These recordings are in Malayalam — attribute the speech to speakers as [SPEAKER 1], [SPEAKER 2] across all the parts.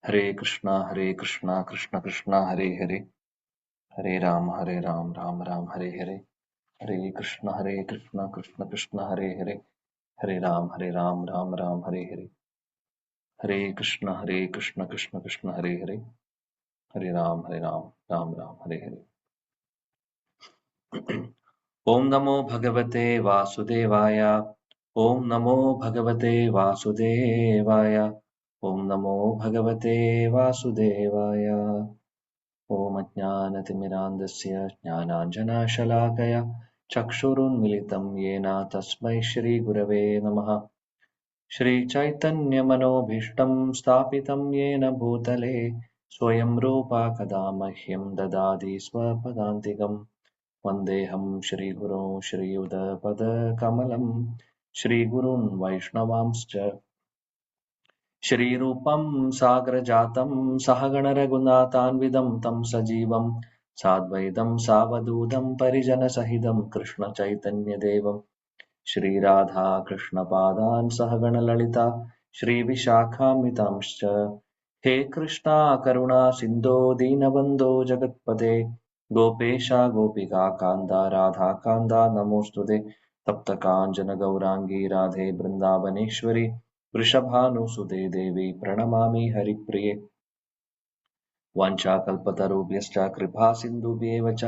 [SPEAKER 1] हरे कृष्णा कृष्ण कृष्णा हरे हरे, हरे राम राम राम हरे हरे, हरे कृष्ण कृष्ण कृष्ण हरे हरे, हरे राम राम राम हरे हरे, हरे कृष्ण कृष्ण कृष्ण हरे हरे, हरे राम राम राम हरे हरे। ओम नमो भगवते वासुदेवाय, ओम नमो भगवते वासुदेवाय, ओम नमो भगवते वासुदेवाय। ओम अज्ञानतिमिरान्धस्य ज्ञानाञ्जनशलाकया चक्षुरुन्मिलितं येन तस्मै श्रीगुरवे नमः। श्रीचैतन्यमनोभीष्टं स्थापितं येन भूतले स्वयं रूपा कदा मह्यं ददाति स्वपदान्तिकम्। वन्देऽहं श्रीगुरो श्रीयुतपदकमलं श्रीगुरून् वैष्णवांश्च श्रीरूपं साग्रजातं सहगणरघुनाथान्वितं तं सजीवं साद्वैतं सावधूतं परिजनसहितं कृष्णचैतन्यदेवं श्रीराधा कृष्णपादान् सहगणललिता श्रीविशाखान्वितांश्च। हे कृष्णा करुणा सिन्धो दीनबन्धो जगत्पते गोपेश गोपिका कान्ता राधाकान्ता नमोऽस्तुते। तप्तकाञ्चन गौराङ्गी राधे वृन्दावनेश्वरी वृषभानुसुते देवी प्रणमामि हरिप्रिये। वाञ्छाकल्पतरुभ्यश्च कृपा सिन्धुभ्येव च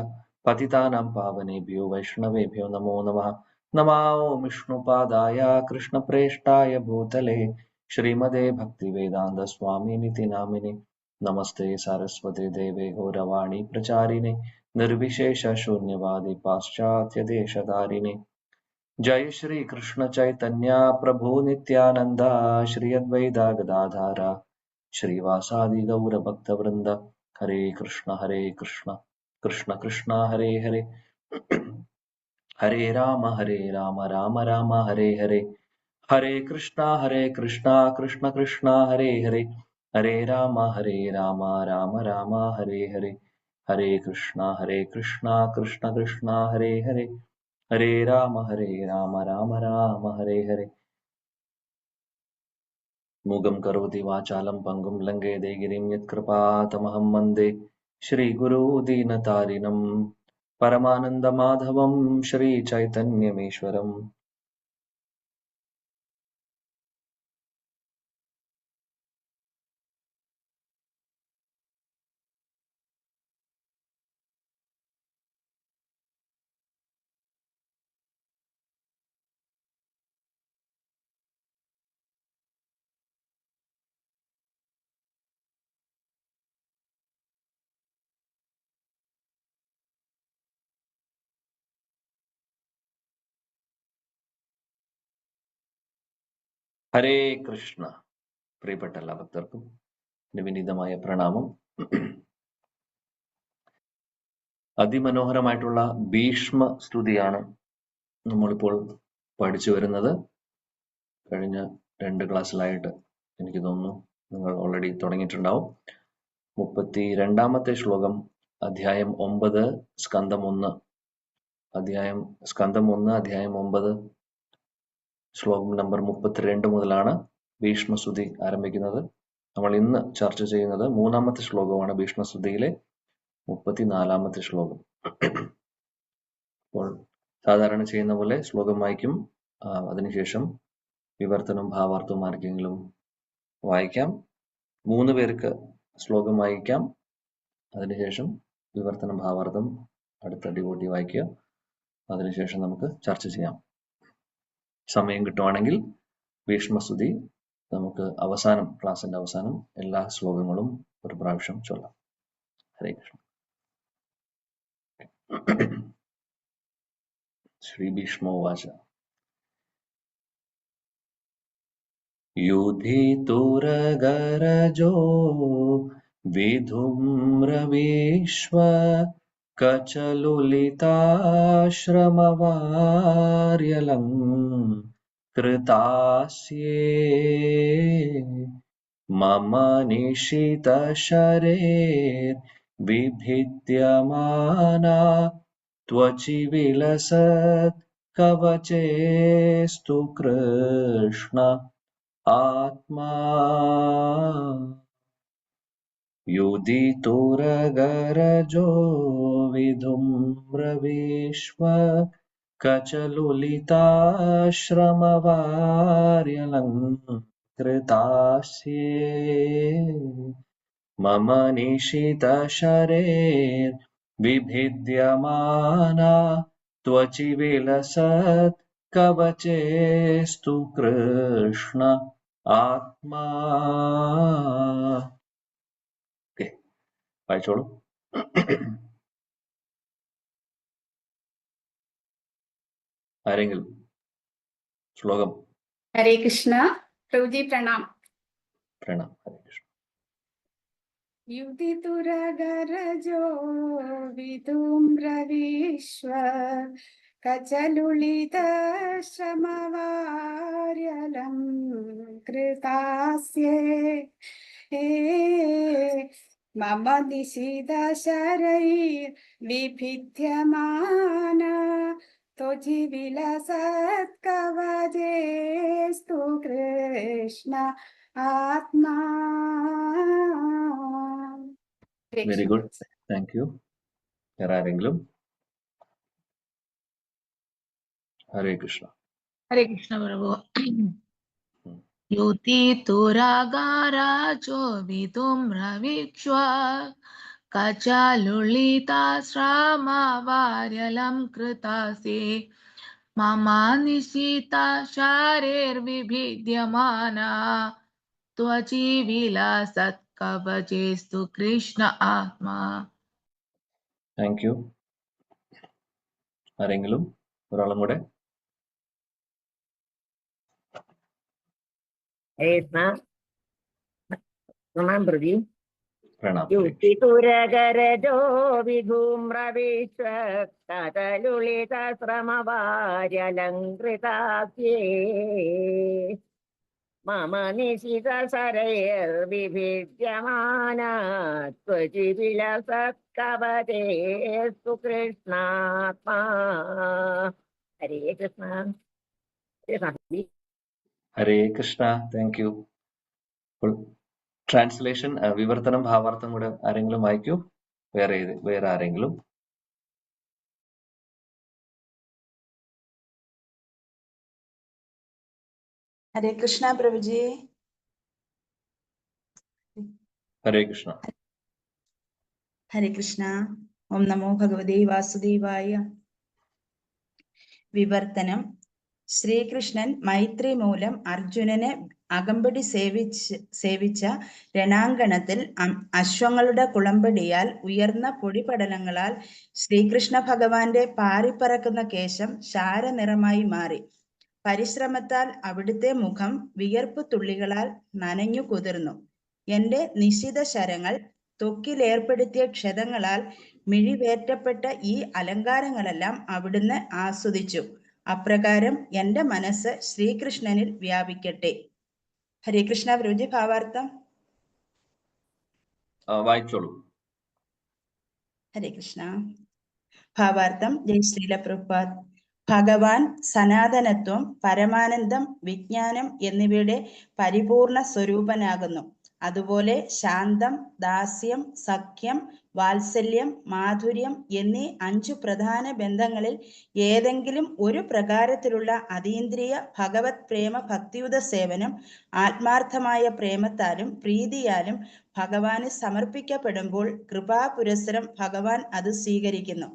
[SPEAKER 1] पतितानां पावनेभ्यो वैष्णवेभ्यो नमो नमः। नमो विष्णुपादाय कृष्णप्रेष्ठाय भूतले श्रीमते भक्तिवेदान्त स्वामिनिति नामिने। नमस्ते सरस्वते देवे गौरवाणी प्रचारिणे निर्विशेष शून्यवादी पाश्चात्य देशधारिणे। जय श्री कृष्ण चैतन्य प्रभु नित्यानंद, श्री अद्वैत गदाधर श्रीवासादि गौर भक्त वृंद। हरे कृष्ण कृष्ण कृष्ण हरे हरे, हरे राम राम राम हरे हरे, हरे कृष्णा कृष्ण कृष्ण हरे हरे, हरे राम राम राम हरे हरे, हरे कृष्णा कृष्ण कृष्ण हरे हरे, हरे राम राम राम हरे हरे। मूगं करोति वाचालं पङ्गुं लङ्घयते गिरिं यत्कृपातमहं वन्दे श्रीगुरो दीनतारिणं परमानन्दमाधवं श्रीचैतन्यमीश्वरम्। ഹരേ കൃഷ്ണ. പ്രിയപ്പെട്ട എല്ലാ ഭക്തർക്കും വിനീതമായ പ്രണാമം. അതിമനോഹരമായിട്ടുള്ള ഭീഷ്മ സ്തുതിയാണ് നമ്മളിപ്പോൾ പഠിച്ചു വരുന്നത്. കഴിഞ്ഞ 2 ക്ലാസ്സിലായിട്ട് എനിക്ക് തോന്നുന്നു നിങ്ങൾ ഓൾറെഡി തുടങ്ങിയിട്ടുണ്ടാവും. 32ാമത്തെ ശ്ലോകം, അധ്യായം 9, സ്കന്ധം 1, അധ്യായം 9, ശ്ലോകം നമ്പർ 32 മുതലാണ് ഭീഷ്മസ്തുതി ആരംഭിക്കുന്നത്. നമ്മൾ ഇന്ന് ചർച്ച ചെയ്യുന്നത് 3ാമത്തെ ശ്ലോകമാണ്, ഭീഷ്മസ്തുതിയിലെ 34ാമത്തെ ശ്ലോകം. അപ്പോൾ സാധാരണ ചെയ്യുന്ന പോലെ ശ്ലോകം വായിക്കും, അതിനുശേഷം വിവർത്തനവും ഭാവാർത്ഥവും ആർക്കെങ്കിലും വായിക്കാം. 3 പേർക്ക് ശ്ലോകം വായിക്കാം, അതിനുശേഷം വിവർത്തനം ഭാവാർത്ഥം അടുത്ത ഡിവോട്ടി വായിക്കുക. അതിനുശേഷം നമുക്ക് ചർച്ച ചെയ്യാം. സമയം കിട്ടുവാണെങ്കിൽ ഭീഷ്മസ്തുതി നമുക്ക് അവസാനം, ക്ലാസിന്റെ അവസാനം എല്ലാ ശ്ലോകങ്ങളും ഒരു പ്രാവശ്യം ചൊല്ലാം. ഹരേ കൃഷ്ണ. ശ്രീ ഭീഷ്മോവാച യുധിതുരഗരജോ വിധുമ്രവിശ്വ കചലുലിതാശ്രമവാര്യലം കൃതാസ്യേ മമ നിശിതശരേർ വിഭിദ്യമാനാ ത്വചി വിലസത് കവചേസ്തു കൃഷ്ണ ആത്മാ. युदितुरगरजो विधुम्रविश्व कचलुलिताश्रमवार्यलङ्कृतास्ये मम निशितशरेर्विभिद्यमाना त्वचि विलसत् कवचेस्तु कृष्ण ആത്മാ. ഓക്കെ, വായിച്ചോളൂ. ആരെങ്കിലും ശ്ലോകം?
[SPEAKER 2] ഹരേ കൃഷ്ണ. പ്രഭുജി പ്രണാം.
[SPEAKER 1] പ്രണാം. ഹരേ കൃഷ്ണ.
[SPEAKER 2] യുദിതുരഗരജോ വിധൂമ്രവിശ്വ കചലുളിതശ്രമവാര്യലംകൃതാസ്യേ മമ നിശിതശരൈർവിഭിദ്യമാനാ त्वचि विलसत्कवचेस्तु कृष्ण ആത്മാ.
[SPEAKER 1] Very good, thank you. വേറെ ആരെങ്കിലും? ഹരേ കൃഷ്ണ.
[SPEAKER 3] ഹരേ കൃഷ്ണ പ്രഭു. യുതിതുരഗരജോ വിധൂമ്രവിശ്വ കചലുളിതാശ്രമവാര്യലംകൃതാസ്യേ മമ നിശിതശരൈർവിഭിദ്യമാനാ त्वचि विलसत्कवचेस्तु कृष्ण ആത്മാ.
[SPEAKER 1] Thank you. ആരെങ്കിലും? ഒരാളും കൂടെ.
[SPEAKER 4] പ്രണാം പ്രതി.
[SPEAKER 1] പ്രണാം.
[SPEAKER 4] യുതിതുരഗരജോ വിധൂമ്രവിശ്വ കചലുളിതശ്രമവാര്യലംകൃതാസ്യേ മമ നിശിതശരൈർവിഭിദ്യമാനാ त्वचि विलसत्कवचेस्तु कृष्णात्मा. Hare Krishna.
[SPEAKER 1] Hare Krishna. Thank you. Translation, വിവർത്തനം, ഭാവാർത്ഥം കൂടെ ആരെങ്കിലും വായിക്കൂ? വേറെ ആരെങ്കിലും?
[SPEAKER 5] ഹരേ കൃഷ്ണ പ്രഭുജി.
[SPEAKER 1] ഹരേ കൃഷ്ണ.
[SPEAKER 5] ഹരേ കൃഷ്ണ. ഓം നമോ ഭഗവതേ വാസുദേവായ. വിവർത്തനം. ശ്രീകൃഷ്ണൻ മൈത്രി മൂലം അർജുനനെ അകമ്പടി സേവിച്ച രണാങ്കണത്തിൽ അശ്വങ്ങളുടെ കുളമ്പടിയാൽ ഉയർന്ന പൊടിപടലങ്ങളാൽ ശ്രീകൃഷ്ണ ഭഗവാന്റെ പാറിപ്പറക്കുന്ന കേശം ശാരനിറമായി മാറി. പരിശ്രമത്താൽ അവിടുത്തെ മുഖം വിയർപ്പ് തുള്ളികളാൽ നനഞ്ഞു കുതിർന്നു. എന്റെ നിശിത ശരങ്ങൾ ത്വക്കിലേർപ്പെടുത്തിയ ക്ഷതങ്ങളാൽ മിഴിവേറ്റപ്പെട്ട ഈ അലങ്കാരങ്ങളെല്ലാം അവിടുന്ന് ആസ്വദിച്ചു. അപ്രകാരം എന്റെ മനസ്സ് ശ്രീകൃഷ്ണനിൽ വ്യാപിക്കട്ടെ. ഹരേ കൃഷ്ണ പ്രഭുജി. ഭാവാർത്ഥം
[SPEAKER 1] വായിച്ചോളൂ.
[SPEAKER 5] ഹരേ കൃഷ്ണ. ഭാവാർത്ഥം. ജയ് ശ്രീല പ്രഭുപാദ്. ഭഗവാൻ സനാതനത്വം, പരമാനന്ദം, വിജ്ഞാനം എന്നിവയുടെ പരിപൂർണ സ്വരൂപനാകുന്നു. അതുപോലെ ശാന്തം, ദാസ്യം, സഖ്യം, വാത്സല്യം, മാധുര്യം എന്നീ 5 പ്രധാന ബന്ധങ്ങളിൽ ഏതെങ്കിലും ഒരു പ്രകാരത്തിലുള്ള അതീന്ദ്രിയ ഭഗവത് പ്രേമ ഭക്തിയുത സേവനം ആത്മാർത്ഥമായ പ്രേമത്താലും പ്രീതിയാലും ഭഗവാന് സമർപ്പിക്കപ്പെടുമ്പോൾ കൃപാപുരസ്സരം ഭഗവാൻ അത് സ്വീകരിക്കുന്നു.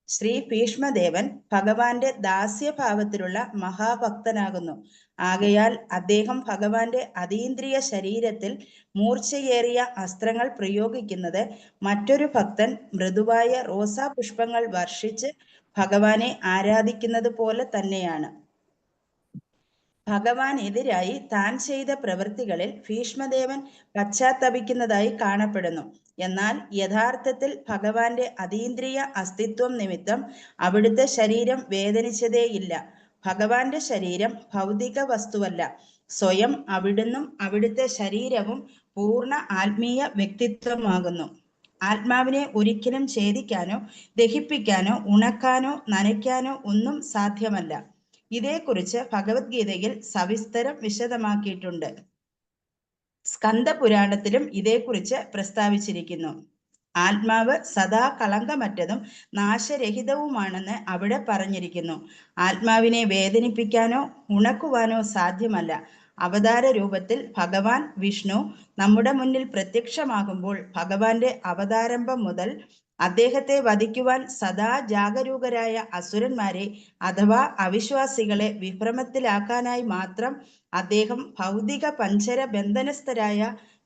[SPEAKER 5] ശ്രീ ഭീഷ്മദേവൻ ഭഗവാന്റെ ദാസ്യഭാവത്തിലുള്ള മഹാഭക്തനാകുന്നു. ആകയാൽ അദ്ദേഹം ഭഗവാന്റെ അതീന്ദ്രിയ ശരീരത്തിൽ മൂർച്ചയേറിയ അസ്ത്രങ്ങൾ പ്രയോഗിക്കുന്നത് മറ്റൊരു ഭക്തൻ മൃദുവായ റോസാ പുഷ്പങ്ങൾ വർഷിച്ച് ഭഗവാനെ ആരാധിക്കുന്നത് പോലെ തന്നെയാണ്. ഭഗവാനെതിരായി താൻ ചെയ്ത പ്രവൃത്തികളിൽ ഭീഷ്മദേവൻ പശ്ചാത്തപിക്കുന്നതായി കാണപ്പെടുന്നു. എന്നാൽ യഥാർത്ഥത്തിൽ ഭഗവാന്റെ അതീന്ദ്രിയ അസ്തിത്വം നിമിത്തം അവിടുത്തെ ശരീരം വേദനിച്ചതേയില്ല. ഭഗവാന്റെ ശരീരം ഭൗതിക വസ്തുവല്ല. സ്വയം അവിടുന്നും അവിടുത്തെ ശരീരവും പൂർണ്ണ ആത്മീയ വ്യക്തിത്വമാകുന്നു. ആത്മാവിനെ ഒരിക്കലും ഛേദിക്കാനോ ദഹിപ്പിക്കാനോ ഉണക്കാനോ നനയ്ക്കാനോ ഒന്നും സാധ്യമല്ല. ഇതേക്കുറിച്ച് ഭഗവത്ഗീതയിൽ സവിസ്തരം വിശദമാക്കിയിട്ടുണ്ട്. സ്കന്ദപുരാണത്തിലും ഇതേക്കുറിച്ച് പ്രസ്താവിച്ചിരിക്കുന്നു. ആത്മാവ് സദാ കളങ്കമറ്റതും നാശരഹിതവുമാണെന്ന് അവിടെ പറഞ്ഞിരിക്കുന്നു. ആത്മാവിനെ വേദനിപ്പിക്കാനോ ഉണക്കുവാനോ സാധ്യമല്ല. അവതാര രൂപത്തിൽ ഭഗവാൻ വിഷ്ണു നമ്മുടെ മുന്നിൽ പ്രത്യക്ഷമാകുമ്പോൾ ഭഗവാന്റെ അവതാരംഭം മുതൽ അദ്ദേഹത്തെ വധിക്കുവാൻ സദാ ജാഗരൂകരായ അസുരന്മാരെ അഥവാ അവിശ്വാസികളെ വിഭ്രമത്തിലാക്കാനായി മാത്രം അദ്ദേഹം ഭൗതിക പഞ്ചര ബന്ധനസ്ഥരായ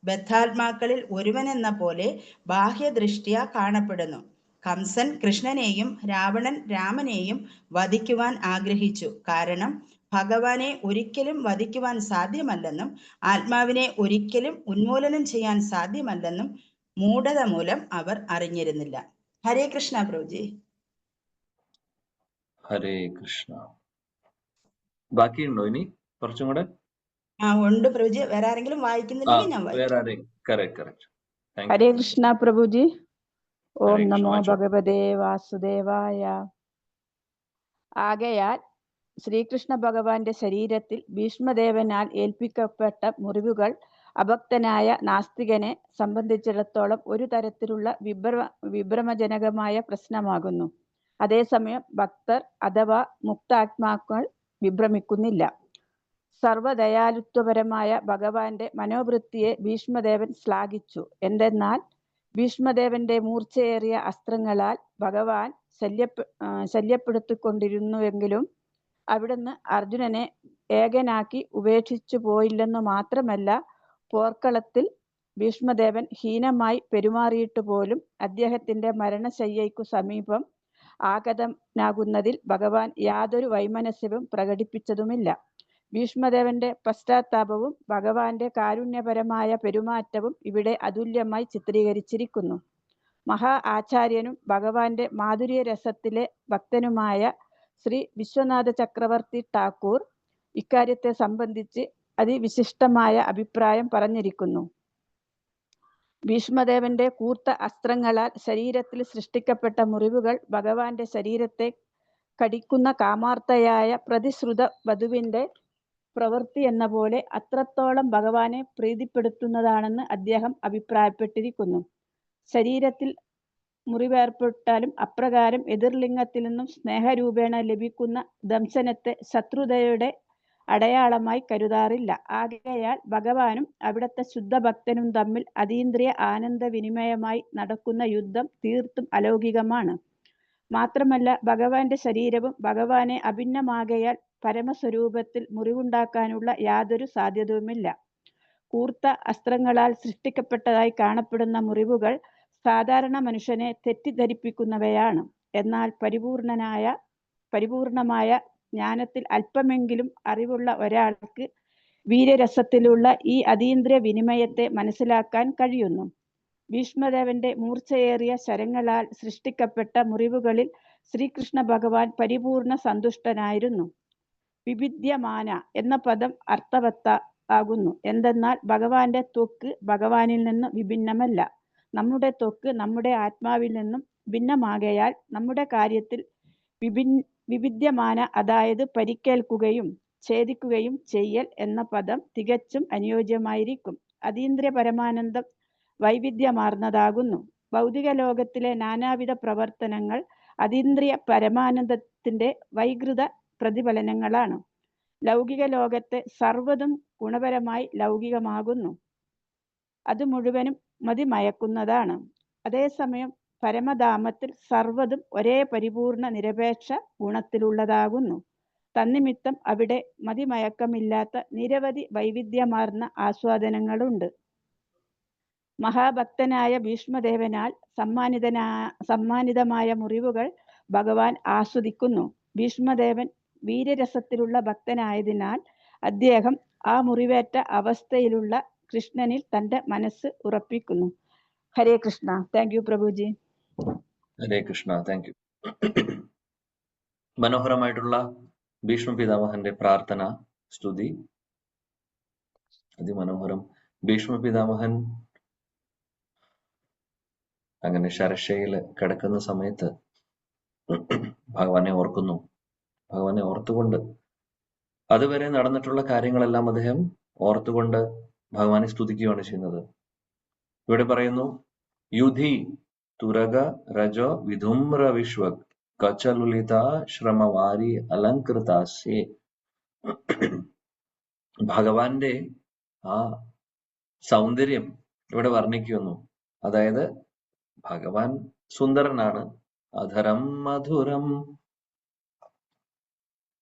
[SPEAKER 5] ബദ്ധാത്മാക്കളിൽ ഒരുവനെന്ന പോലെ ബാഹ്യദൃഷ്ട്യാ കാണപ്പെടുന്നു. കംസൻ കൃഷ്ണനെയും രാവണൻ രാമനെയും വധിക്കുവാൻ ആഗ്രഹിച്ചു. കാരണം ഭഗവാനെ ഒരിക്കലും വധിക്കുവാൻ സാധ്യമല്ലെന്നും ആത്മാവിനെ ഒരിക്കലും ഉന്മൂലനം ചെയ്യാൻ സാധ്യമല്ലെന്നും മൂഢത മൂലം അവർ അറിഞ്ഞിരുന്നില്ല. ഹരേ കൃഷ്ണ പ്രഭുജി.
[SPEAKER 1] ഹരേ കൃഷ്ണ. ബാക്കിയുണ്ടോ ഇനി കുറച്ചും കൂടെ?
[SPEAKER 5] ഉണ്ട് പ്രഭുജി. വേറെ ആരെങ്കിലും വായിക്കുന്നില്ലെങ്കിൽ ഞാൻ വായിക്കാം.
[SPEAKER 1] വേറെ ആരെയും? കറക്റ്റ്.
[SPEAKER 6] ഹരേ കൃഷ്ണ പ്രഭുജി. ഓം
[SPEAKER 1] ഹരേ കൃഷ്ണ.
[SPEAKER 6] നമോ
[SPEAKER 1] വായിച്ചോ.
[SPEAKER 6] ഭഗവതേ വാസുദേവായ. ആകയാൽ ശ്രീകൃഷ്ണ ഭഗവാന്റെ ശരീരത്തിൽ ഭീഷ്മദേവനാൽ ഏൽപ്പിക്കപ്പെട്ട മുറിവുകൾ അഭക്തനായ നാസ്തികനെ സംബന്ധിച്ചിടത്തോളം ഒരു തരത്തിലുള്ള വിഭ്രമജനകമായ പ്രശ്നമാകുന്നു. അതേസമയം ഭക്തർ അഥവാ മുക്താത്മാക്കൾ വിഭ്രമിക്കുന്നില്ല. സർവദയാലുത്വപരമായ ഭഗവാന്റെ മനോവൃത്തിയെ ഭീഷ്മദേവൻ ശ്ലാഘിച്ചു. എന്തെന്നാൽ ഭീഷ്മദേവന്റെ മൂർച്ചയേറിയ അസ്ത്രങ്ങളാൽ ഭഗവാൻ ശല്യപ്പെടുത്തിക്കൊണ്ടിരുന്നുവെങ്കിലും അവിടുന്ന് അർജുനനെ ഏകനാക്കി ഉപേക്ഷിച്ചു പോയില്ലെന്നു മാത്രമല്ല, പോർക്കളത്തിൽ ഭീഷ്മദേവൻ ഹീനമായി പെരുമാറിയിട്ട് പോലും അദ്ദേഹത്തിന്റെ മരണശയ്യയ്ക്കു സമീപം ആഗതനാകുന്നതിൽ ഭഗവാൻ യാതൊരു വൈമനസ്യവും പ്രകടിപ്പിച്ചതുമില്ല. ഭീഷ്മദേവന്റെ പശ്ചാത്താപവും ഭഗവാന്റെ കാരുണ്യപരമായ പെരുമാറ്റവും ഇവിടെ അതുല്യമായി ചിത്രീകരിച്ചിരിക്കുന്നു. മഹാ ആചാര്യനും ഭഗവാന്റെ മാധുര്യരസത്തിലെ ഭക്തനുമായ ശ്രീ വിശ്വനാഥ ചക്രവർത്തി ഠാക്കൂർ ഇക്കാര്യത്തെ സംബന്ധിച്ച് അതിവിശിഷ്ടമായ അഭിപ്രായം പറഞ്ഞിരിക്കുന്നു. ഭീഷ്മദേവന്റെ കൂർത്ത അസ്ത്രങ്ങളാൽ ശരീരത്തിൽ സൃഷ്ടിക്കപ്പെട്ട മുറിവുകൾ ഭഗവാന്റെ ശരീരത്തെ കടിക്കുന്ന കാമാർത്തയായ പ്രതിശ്രുത വധുവിന്റെ പ്രവൃത്തി എന്ന പോലെ അത്രത്തോളം ഭഗവാനെ പ്രീതിപ്പെടുത്തുന്നതാണെന്ന് അദ്ദേഹം അഭിപ്രായപ്പെട്ടിരിക്കുന്നു. ശരീരത്തിൽ മുറിവേർപ്പെട്ടാലും അപ്രകാരം എതിർലിംഗത്തിൽ നിന്നും സ്നേഹരൂപേണ ലഭിക്കുന്ന ദംശനത്തെ ശത്രുതയുടെ അടയാളമായി കരുതാറില്ല. ആകയാൽ ഭഗവാനും അവിടുത്തെ ശുദ്ധഭക്തനും തമ്മിൽ അതീന്ദ്രിയ ആനന്ദവിനിമയമായി നടക്കുന്ന യുദ്ധം തീർത്തും അലൗകികമാണ്. മാത്രമല്ല ഭഗവാന്റെ ശരീരവും ഭഗവാനെ അഭിന്നമാകയാൽ പരമസ്വരൂപത്തിൽ മുറിവുണ്ടാക്കാനുള്ള യാതൊരു സാധ്യതയുമില്ല. കൂർത്ത അസ്ത്രങ്ങളാൽ സൃഷ്ടിക്കപ്പെട്ടതായി കാണപ്പെടുന്ന മുറിവുകൾ സാധാരണ മനുഷ്യനെ തെറ്റിദ്ധരിപ്പിക്കുന്നവയാണ്. എന്നാൽ പരിപൂർണമായ ജ്ഞാനത്തിൽ അല്പമെങ്കിലും അറിവുള്ള ഒരാൾക്ക് വീര്യരസത്തിലുള്ള ഈ അതീന്ദ്രിയ വിനിമയത്തെ മനസ്സിലാക്കാൻ കഴിയുന്നു. ഭീഷ്മദേവന്റെ മൂർച്ചയേറിയ ശരങ്ങളാൽ സൃഷ്ടിക്കപ്പെട്ട മുറിവുകളിൽ ശ്രീകൃഷ്ണ ഭഗവാൻ പരിപൂർണ സന്തുഷ്ടനായിരുന്നു. വിഭിദ്യമാന എന്ന പദം അർത്ഥവത്ത ആകുന്നു. എന്തെന്നാൽ ഭഗവാന്റെ ത്വക്ക് ഭഗവാനിൽ നിന്ന് വിഭിന്നമല്ല. നമ്മുടെ ത്വക്ക് നമ്മുടെ ആത്മാവിൽ നിന്നും ഭിന്നമാകയാൽ നമ്മുടെ കാര്യത്തിൽ വിഭിദ്യമാന, അതായത് പരിക്കേൽക്കുകയും ഛേദിക്കുകയും ചെയ്യൽ എന്ന പദം തികച്ചും അനുയോജ്യമായിരിക്കും. അതീന്ദ്രിയ പരമാനന്ദം വൈവിധ്യമാർന്നതാകുന്നു. ഭൗതിക ലോകത്തിലെ നാനാവിധ പ്രവർത്തനങ്ങൾ അതീന്ദ്രിയ പരമാനന്ദത്തിന്റെ വൈകൃത പ്രതിഫലനങ്ങളാണ്. ലൗകിക ലോകത്തെ സർവ്വതും ഗുണപരമായി ലൗകികമാകുന്നു. അത് മുഴുവനും മതിമയക്കുന്നതാണ്. അതേസമയം പരമധാമത്തിൽ സർവ്വതും ഒരേ പരിപൂർണ നിരപേക്ഷ ഗുണത്തിലുള്ളതാകുന്നു. തന്നിമിത്തം അവിടെ മതിമയക്കമില്ലാത്ത നിരവധി വൈവിധ്യമാർന്ന ആസ്വാദനങ്ങളുണ്ട്. മഹാഭക്തനായ ഭീഷ്മദേവനാൽ സമ്മാനിതമായ മുറിവുകൾ ഭഗവാൻ ആസ്വദിക്കുന്നു. ഭീഷ്മദേവൻ വീര്യരസത്തിലുള്ള ഭക്തനായതിനാൽ അദ്ദേഹം ആ മുറിവേറ്റ അവസ്ഥയിലുള്ള കൃഷ്ണനിൽ തന്റെ മനസ്സ് ഉറപ്പിക്കുന്നു. ഹരേ കൃഷ്ണ. താങ്ക് യു പ്രഭുജി.
[SPEAKER 1] ഹരേ കൃഷ്ണ. Thank you. മനോഹരമായിട്ടുള്ള ഭീഷ്മ പിതാമഹന്റെ പ്രാർത്ഥന സ്തുതി അതിമനോഹരം. ഭീഷ്മ പിതാമഹൻ അങ്ങനെ ശരശയിൽ കിടക്കുന്ന സമയത്ത് ഭഗവാനെ ഓർക്കുന്നു. ഭഗവാനെ ഓർത്തുകൊണ്ട് അതുവരെ നടന്നിട്ടുള്ള കാര്യങ്ങളെല്ലാം അദ്ദേഹം ഓർത്തുകൊണ്ട് ഭഗവാനെ സ്തുതിക്കുകയാണ് ചെയ്യുന്നത്. ഇവിടെ പറയുന്നു യുധി തുരക രജോ വിധുമ്ര വിശ്വക് കച്ചലുലിത ശ്രമവാരി അലങ്കൃതാസ്യേ. ഭഗവാന്റെ ആ സൗന്ദര്യം ഇവിടെ വർണ്ണിക്കുന്നു. അതായത് ഭഗവാൻ സുന്ദരനാണ്. അധരം മധുരം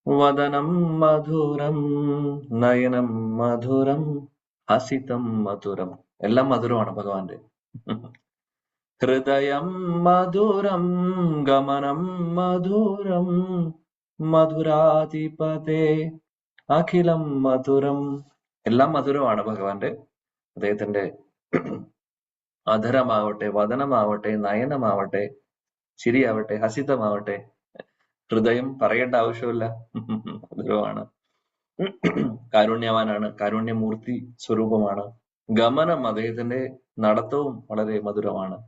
[SPEAKER 1] വദനം മധുരം നയനം മധുരം ഹസിതം മധുരം. എല്ലാം മധുരമാണ് ഭഗവാന്റെ. ഹൃദയം മധുരം ഗമനം മധുരം മധുരാധിപതേ അഖിലം മധുരം. എല്ലാം മധുരമാണ് ഭഗവാന്റെ. അദ്ദേഹത്തിന്റെ അധരമാവട്ടെ, വദനമാവട്ടെ, നയനമാവട്ടെ, ചിരിയാവട്ടെ, ഹസിതമാവട്ടെ, ഹൃദയം പറയേണ്ട ആവശ്യമില്ല, മധുരമാണ്. കാരുണ്യവാനാണ്, കാരുണ്യമൂർത്തി സ്വരൂപമാണ്. ഗമനം, അദ്ദേഹത്തിന്റെ നടത്തവും വളരെ മധുരമാണ്.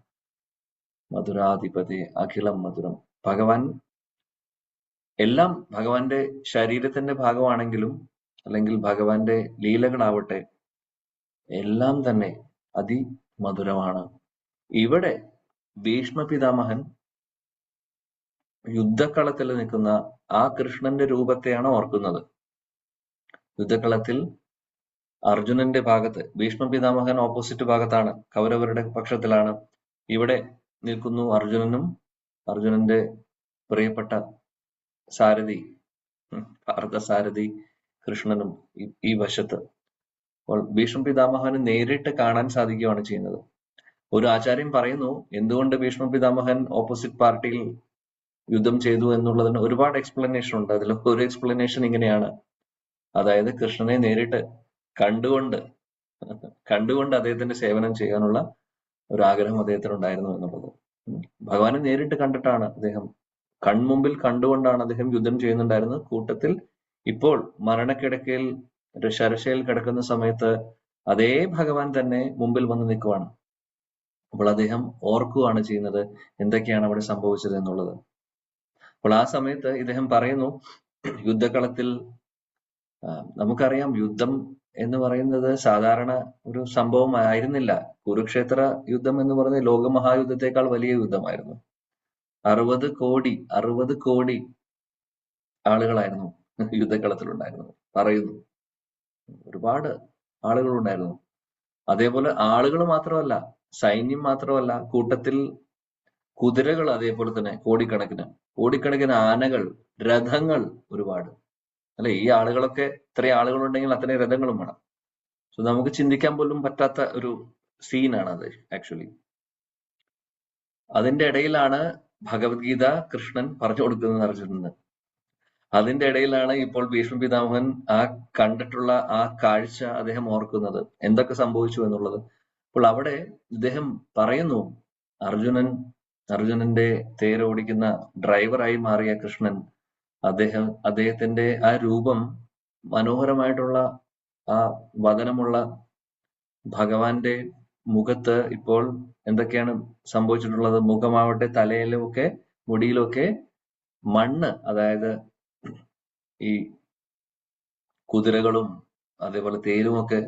[SPEAKER 1] മധുരാധിപതി അഖിലം മധുരം. ഭഗവാൻ എല്ലാം ഭഗവാന്റെ ശരീരത്തിന്റെ ഭാഗമാണെങ്കിലും അല്ലെങ്കിൽ ഭഗവാന്റെ ലീലകളാവട്ടെ എല്ലാം തന്നെ അതിമധുരമാണ്. ഇവിടെ ഭീഷ്മ പിതാമഹൻ യുദ്ധക്കളത്തിൽ നിൽക്കുന്ന ആ കൃഷ്ണന്റെ രൂപത്തെയാണ് ഓർക്കുന്നത്. യുദ്ധക്കളത്തിൽ അർജുനന്റെ ഭാഗത്ത് ഭീഷ്മ പിതാമഹൻ ഓപ്പോസിറ്റ് ഭാഗത്താണ്, കൗരവരുടെ പക്ഷത്തിലാണ്. ഇവിടെ നിൽക്കുന്നു അർജുനനും അർജുനന്റെ പ്രിയപ്പെട്ട സാരഥി പാർത്ഥസാരഥി കൃഷ്ണനും ഈ വശത്ത്. അപ്പോൾ ഭീഷ്മ പിതാമഹന് നേരിട്ട് കാണാൻ സാധിക്കുകയാണ് ചെയ്യുന്നത്. ഒരു ആചാര്യൻ പറയുന്നു, എന്തുകൊണ്ട് ഭീഷ്മ പിതാമഹൻ ഓപ്പോസിറ്റ് പാർട്ടിയിൽ യുദ്ധം ചെയ്തു എന്നുള്ളതിന് ഒരുപാട് എക്സ്പ്ലനേഷൻ ഉണ്ട്. അതിൽ ഒരു എക്സ്പ്ലനേഷൻ ഇങ്ങനെയാണ്, അതായത് കൃഷ്ണനെ നേരിട്ട് കണ്ടുകൊണ്ട് അദ്ദേഹത്തിന്റെ സേവനം ചെയ്യാനുള്ള ഒരു ആഗ്രഹം അദ്ദേഹത്തിന് ഉണ്ടായിരുന്നു എന്നുള്ളത്. ഭഗവാനെ നേരിട്ട് കണ്ടിട്ടാണ് അദ്ദേഹം, കൺമുമ്പിൽ കണ്ടുകൊണ്ടാണ് അദ്ദേഹം യുദ്ധം ചെയ്യുന്നുണ്ടായിരുന്നത്. കൂട്ടത്തിൽ ഇപ്പോൾ മരണക്കിടക്കയിൽ ശരശയിൽ കിടക്കുന്ന സമയത്ത് അതേ ഭഗവാൻ തന്നെ മുമ്പിൽ വന്ന് നിൽക്കുവാണ്. അപ്പോൾ അദ്ദേഹം ഓർക്കുകയാണ് ചെയ്യുന്നത് എന്തൊക്കെയാണ് അവിടെ സംഭവിച്ചത് എന്നുള്ളത്. അപ്പോൾ ആ സമയത്ത് ഇദ്ദേഹം പറയുന്നു, യുദ്ധകളത്തിൽ നമുക്കറിയാം യുദ്ധം എന്ന് പറയുന്നത് സാധാരണ ഒരു സംഭവം ആയിരുന്നില്ല. കുരുക്ഷേത്ര യുദ്ധം എന്ന് പറയുന്നത് ലോകമഹായുദ്ധത്തെക്കാൾ വലിയ യുദ്ധമായിരുന്നു. 60 കോടി ആളുകളായിരുന്നു യുദ്ധകളത്തിലുണ്ടായിരുന്നത് പറയുന്നു. ഒരുപാട് ആളുകളുണ്ടായിരുന്നു. അതേപോലെ ആളുകൾ മാത്രമല്ല, സൈന്യം മാത്രമല്ല, കൂട്ടത്തിൽ കുതിരകൾ അതേപോലെ തന്നെ കോടിക്കണക്കിന് ആനകൾ, രഥങ്ങൾ ഒരുപാട്. അല്ലെ, ഈ ആളുകളൊക്കെ ഇത്രയും ആളുകളുണ്ടെങ്കിൽ അത്രയും രഥങ്ങളും വേണം. സോ നമുക്ക് ചിന്തിക്കാൻ പോലും പറ്റാത്ത ഒരു സീനാണ് അത് ആക്ച്വലി. അതിന്റെ ഇടയിലാണ് ഭഗവത്ഗീത കൃഷ്ണൻ പറഞ്ഞു കൊടുക്കുന്നത് അർജുനന്. അതിന്റെ ഇടയിലാണ് ഇപ്പോൾ ഭീഷ്മ പിതാമഹൻ ആ കണ്ടിട്ടുള്ള ആ കാഴ്ച അദ്ദേഹം ഓർക്കുന്നത്, എന്തൊക്കെ സംഭവിച്ചു എന്നുള്ളത്. അപ്പോൾ അവിടെ ഇദ്ദേഹം പറയുന്നു, അർജുനന്റെ തേരോടിക്കുന്ന ഡ്രൈവറായി മാറിയ കൃഷ്ണൻ, അദ്ദേഹത്തിന്റെ ആ രൂപം, മനോഹരമായിട്ടുള്ള ആ വദനമുള്ള ഭഗവാന്റെ മുഖത്ത് ഇപ്പോൾ എന്തൊക്കെയാണ് സംഭവിച്ചിട്ടുള്ളത്? മുഖമാവട്ടെ, തലയിലും ഒക്കെ മുടിയിലൊക്കെ മണ്ണ്, അതായത് ഈ കുതിരകളും അതേപോലെ തേരുമൊക്കെ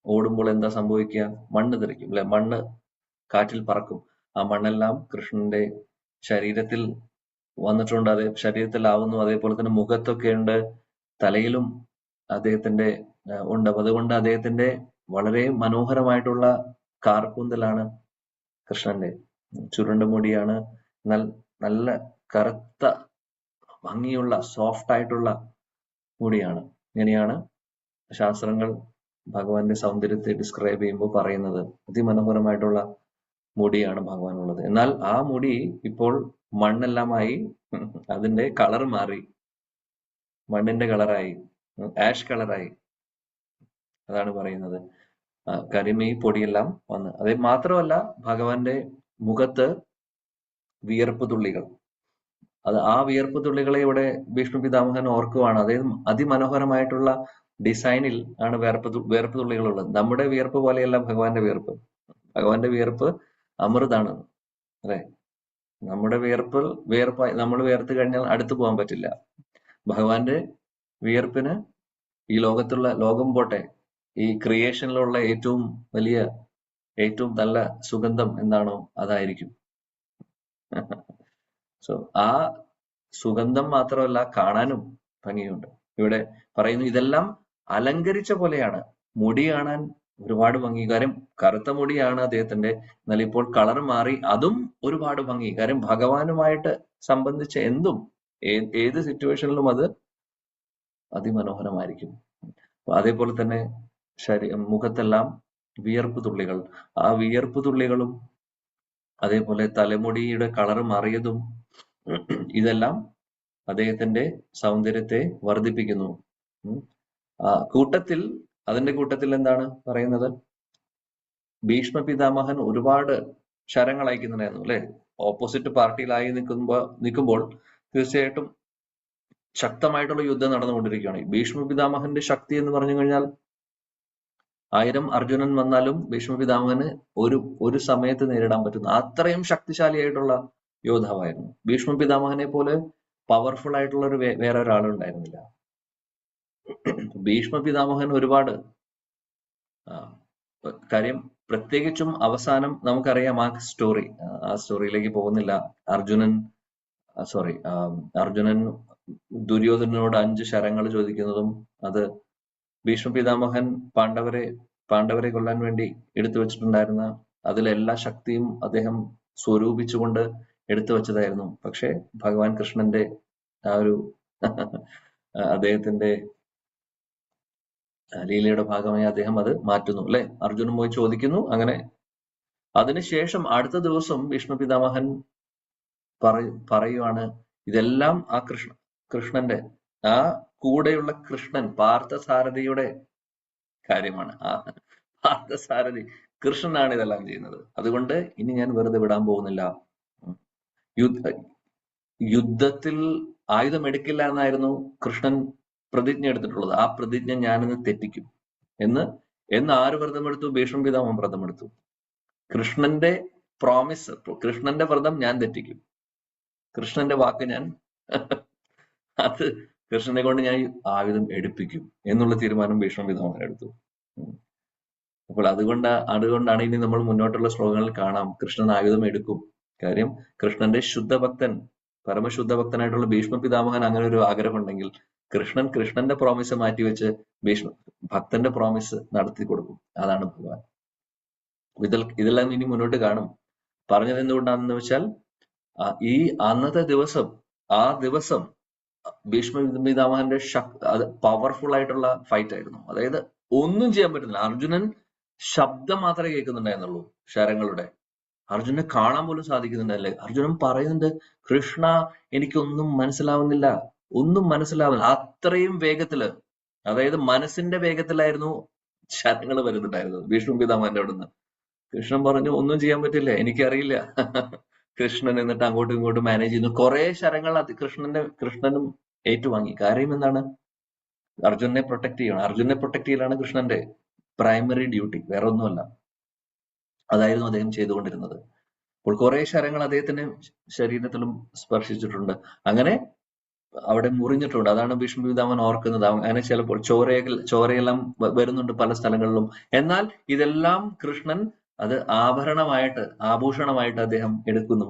[SPEAKER 1] ഓടുമ്പോൾ എന്താ സംഭവിക്കുക? മണ്ണ് തെറിക്കും അല്ലെ, മണ്ണ് കാറ്റിൽ പറക്കും. ആ മണ്ണെല്ലാം കൃഷ്ണന്റെ ശരീരത്തിൽ വന്നിട്ടുണ്ട്, അതേ ശരീരത്തിലാവുന്നു. അതേപോലെ തന്നെ മുഖത്തൊക്കെ ഉണ്ട്, തലയിലും അദ്ദേഹത്തിന്റെ ഉണ്ട്. അതുകൊണ്ട് അദ്ദേഹത്തിന്റെ വളരെ മനോഹരമായിട്ടുള്ള കാർക്കൂന്തലാണ് കൃഷ്ണന്റെ. ചുരുണ്ട മുടിയാണ്, എന്നാൽ നല്ല കറുത്ത ഭംഗിയുള്ള സോഫ്റ്റ് ആയിട്ടുള്ള മുടിയാണ്. ഇങ്ങനെയാണ് ശാസ്ത്രങ്ങൾ ഭഗവാന്റെ സൗന്ദര്യത്തെ ഡിസ്ക്രൈബ് ചെയ്യുമ്പോൾ പറയുന്നത്. അതിമനോഹരമായിട്ടുള്ള മുടിയാണ് ഭഗവാനുള്ളത്. എന്നാൽ ആ മുടി ഇപ്പോൾ മണ്ണെല്ലാമായി, അതിന്റെ കളർ മാറി, മണ്ണിന്റെ കളറായി, ആഷ് കളറായി. അതാണ് പറയുന്നത്. കരിമീ പൊടിയെല്ലാം വന്ന്. അത് മാത്രമല്ല, ഭഗവാന്റെ മുഖത്ത് വിയർപ്പ് തുള്ളികൾ, ആ വിയർപ്പ് തുള്ളികളെ ഇവിടെ ഭീഷ്മ പിതാമഹൻ ഓർക്കുവാണ്. അതായത് അതിമനോഹരമായിട്ടുള്ള ഡിസൈനിൽ ആണ് വിയർപ്പ് തുള്ളികളുള്ളത്. നമ്മുടെ വിയർപ്പ് പോലെയല്ല ഭഗവാന്റെ വിയർപ്പ്. ഭഗവാന്റെ വിയർപ്പ് അമൃതാണ് അല്ലെ. നമ്മുടെ വിയർപ്പായി നമ്മൾ വിയർത്ത് കഴിഞ്ഞാൽ അടുത്ത് പോകാൻ പറ്റില്ല. ഭഗവാന്റെ വിയർപ്പിന് ഈ ലോകം പോട്ടെ, ഈ ക്രിയേഷനിലുള്ള ഏറ്റവും നല്ല സുഗന്ധം എന്താണോ അതായിരിക്കും. സോ ആ സുഗന്ധം മാത്രമല്ല കാണാനും ഭംഗിയുണ്ട്. ഇവിടെ പറയുന്നു ഇതെല്ലാം അലങ്കരിച്ച പോലെയാണ്. മുടി കാണാൻ ഒരുപാട് ഭംഗി, കാര്യം കറുത്ത മുടിയാണ് അദ്ദേഹത്തിന്റെ. എന്നാൽ ഇപ്പോൾ കളർ മാറി, അതും ഒരുപാട് ഭംഗി. കാര്യം ഭഗവാനുമായിട്ട് സംബന്ധിച്ച എന്തും ഏത് സിറ്റുവേഷനിലും അത് അതിമനോഹരമായിരിക്കും. അതേപോലെ തന്നെ മുഖത്തെല്ലാം വിയർപ്പ് തുള്ളികൾ. ആ വിയർപ്പ് തുള്ളികളും അതേപോലെ തലമുടിയുടെ കളർ മാറിയതും ഇതെല്ലാം അദ്ദേഹത്തിന്റെ സൗന്ദര്യത്തെ വർദ്ധിപ്പിക്കുന്നു. അതിന്റെ കൂട്ടത്തിൽ എന്താണ് പറയുന്നത്? ഭീഷ്മ പിതാമഹൻ ഒരുപാട് ശരങ്ങൾ അയക്കുന്നുണ്ടായിരുന്നു അല്ലെ? ഓപ്പോസിറ്റ് പാർട്ടിയിലായി നിൽക്കുമ്പോൾ തീർച്ചയായിട്ടും ശക്തമായിട്ടുള്ള യുദ്ധം നടന്നുകൊണ്ടിരിക്കുകയാണ്. ഭീഷ്മ പിതാമഹന്റെ ശക്തി എന്ന് പറഞ്ഞു കഴിഞ്ഞാൽ 1000 അർജുനൻ വന്നാലും ഭീഷ്മ പിതാമഹന് ഒരു സമയത്ത് നേരിടാൻ പറ്റുന്ന അത്രയും ശക്തിശാലിയായിട്ടുള്ള യോദ്ധാവായിരുന്നു. ഭീഷ്മ പിതാമഹനെ പോലെ പവർഫുൾ ആയിട്ടുള്ള വേറെ ഒരാളുണ്ടായിരുന്നില്ല. ഭീഷ്മ പിതാമഹൻ ഒരുപാട് കാര്യം, പ്രത്യേകിച്ചും അവസാനം നമുക്കറിയാം ആ സ്റ്റോറിയിലേക്ക് പോകുന്നില്ല. അർജുനൻ ദുര്യോധനോട് 5 ശരങ്ങൾ ചോദിക്കുന്നതും അത് ഭീഷ്മ പിതാമഹൻ പാണ്ഡവരെ കൊല്ലാൻ വേണ്ടി എടുത്തു വെച്ചിട്ടുണ്ടായിരുന്ന അതിലെല്ലാ ശക്തിയും അദ്ദേഹം സ്വരൂപിച്ചുകൊണ്ട് എടുത്തു വെച്ചതായിരുന്നു. പക്ഷെ ഭഗവാൻ കൃഷ്ണന്റെ ആ ഒരു അദ്ദേഹത്തിന്റെ ലീലയുടെ ഭാഗമായി അദ്ദേഹം അത് മാറ്റുന്നു അല്ലെ? അർജുനൻ പോയി ചോദിക്കുന്നു. അങ്ങനെ അതിനുശേഷം അടുത്ത ദിവസം ഭീഷ്മ പിതാമഹൻ പറയുവാണ് ഇതെല്ലാം ആ കൃഷ്ണന്റെ ആ കൂടെയുള്ള കൃഷ്ണൻ പാർത്ഥസാരഥിയുടെ കാര്യമാണ്. ആ പാർത്ഥസാരഥി കൃഷ്ണനാണ് ഇതെല്ലാം ചെയ്യുന്നത്. അതുകൊണ്ട് ഇനി ഞാൻ വെറുതെ വിടാൻ പോകുന്നില്ല. യുദ്ധത്തിൽ ആയുധം എടുക്കില്ല എന്നായിരുന്നു കൃഷ്ണൻ പ്രതിജ്ഞ എടുത്തിട്ടുള്ളത്. ആ പ്രതിജ്ഞ ഞാനിന്ന് തെറ്റിക്കും എന്ന് ആര് വ്രതമെടുത്തു? ഭീഷ്മ പിതാമഹൻ വ്രതമെടുത്തു. കൃഷ്ണന്റെ പ്രോമിസ്, കൃഷ്ണന്റെ വ്രതം ഞാൻ തെറ്റിക്കും, കൃഷ്ണന്റെ വാക്ക് ഞാൻ അത് കൃഷ്ണനെ കൊണ്ട് ഞാൻ ആയുധം എടുപ്പിക്കും എന്നുള്ള തീരുമാനം ഭീഷ്മ പിതാമഹൻ എടുത്തു. അപ്പോൾ അതുകൊണ്ടാണ് ഇനി നമ്മൾ മുന്നോട്ടുള്ള ശ്ലോകങ്ങളിൽ കാണാം കൃഷ്ണൻ ആയുധം എടുക്കും. കാര്യം കൃഷ്ണന്റെ ശുദ്ധഭക്തൻ, പരമശുദ്ധഭക്തനായിട്ടുള്ള ഭീഷ്മ പിതാമഹൻ അങ്ങനെ ഒരു ആഗ്രഹം ഉണ്ടെങ്കിൽ കൃഷ്ണന്റെ പ്രോമിസ് മാറ്റിവെച്ച് ഭക്തന്റെ പ്രോമിസ് നടത്തി കൊടുക്കും. അതാണ് ഭഗവാൻ. ഇതെല്ലാം ഇനി മുന്നോട്ട് കാണും. പറഞ്ഞത് എന്തുകൊണ്ടാണെന്ന് വെച്ചാൽ ഈ അന്നത്തെ ദിവസം, ആ ദിവസം ഭീഷ്മ പിതാമഹന്റെ അത് പവർഫുൾ ആയിട്ടുള്ള ഫൈറ്റ് ആയിരുന്നു. അതായത് ഒന്നും ചെയ്യാൻ പറ്റുന്നില്ല. അർജുനൻ ശബ്ദം മാത്രമേ കേൾക്കുന്നുണ്ടായിരുന്നുള്ളൂ ശരങ്ങളുടെ. അർജുനെ കാണാൻ പോലും സാധിക്കുന്നുണ്ടല്ലേ? അർജുനൻ പറയുന്നുണ്ട്, കൃഷ്ണ എനിക്കൊന്നും മനസ്സിലാവുന്നില്ല, ഒന്നും മനസ്സിലാവുന്നില്ല. അത്രയും വേഗത്തില്, അതായത് മനസ്സിന്റെ വേഗത്തിലായിരുന്നു ശരങ്ങൾ വരുന്നുണ്ടായിരുന്നത് ഭീഷ്മ പിതാമഹന്റെ അവിടുന്ന്. കൃഷ്ണൻ പറഞ്ഞു ഒന്നും ചെയ്യാൻ പറ്റില്ല, എനിക്കറിയില്ല. കൃഷ്ണൻ എന്നിട്ട് അങ്ങോട്ടും ഇങ്ങോട്ടും മാനേജ് ചെയ്യുന്നു. കുറെ ശരങ്ങൾ കൃഷ്ണനും ഏറ്റുവാങ്ങി. കാര്യം എന്താണ്? അർജുനെ പ്രൊട്ടക്ട് ചെയ്യണം. അർജുനെ പ്രൊട്ടക്ട് ചെയ്യലാണ് കൃഷ്ണന്റെ പ്രൈമറി ഡ്യൂട്ടി, വേറെ ഒന്നുമല്ല. അതായിരുന്നു അദ്ദേഹം ചെയ്തുകൊണ്ടിരുന്നത്. അപ്പോൾ കുറെ ശരങ്ങൾ അദ്ദേഹത്തിന്റെ ശരീരത്തിലും സ്പർശിച്ചിട്ടുണ്ട്. അങ്ങനെ അവിടെ മുറിഞ്ഞിട്ടുണ്ട്. അതാണ് ഭീഷ്മ പിതാമഹൻ ഓർക്കുന്നത്. അങ്ങനെ ചിലപ്പോൾ ചോരയെല്ലാം വരുന്നുണ്ട് പല സ്ഥലങ്ങളിലും. എന്നാൽ ഇതെല്ലാം കൃഷ്ണൻ അത് ആഭൂഷണമായിട്ട് അദ്ദേഹം എടുക്കുന്നു.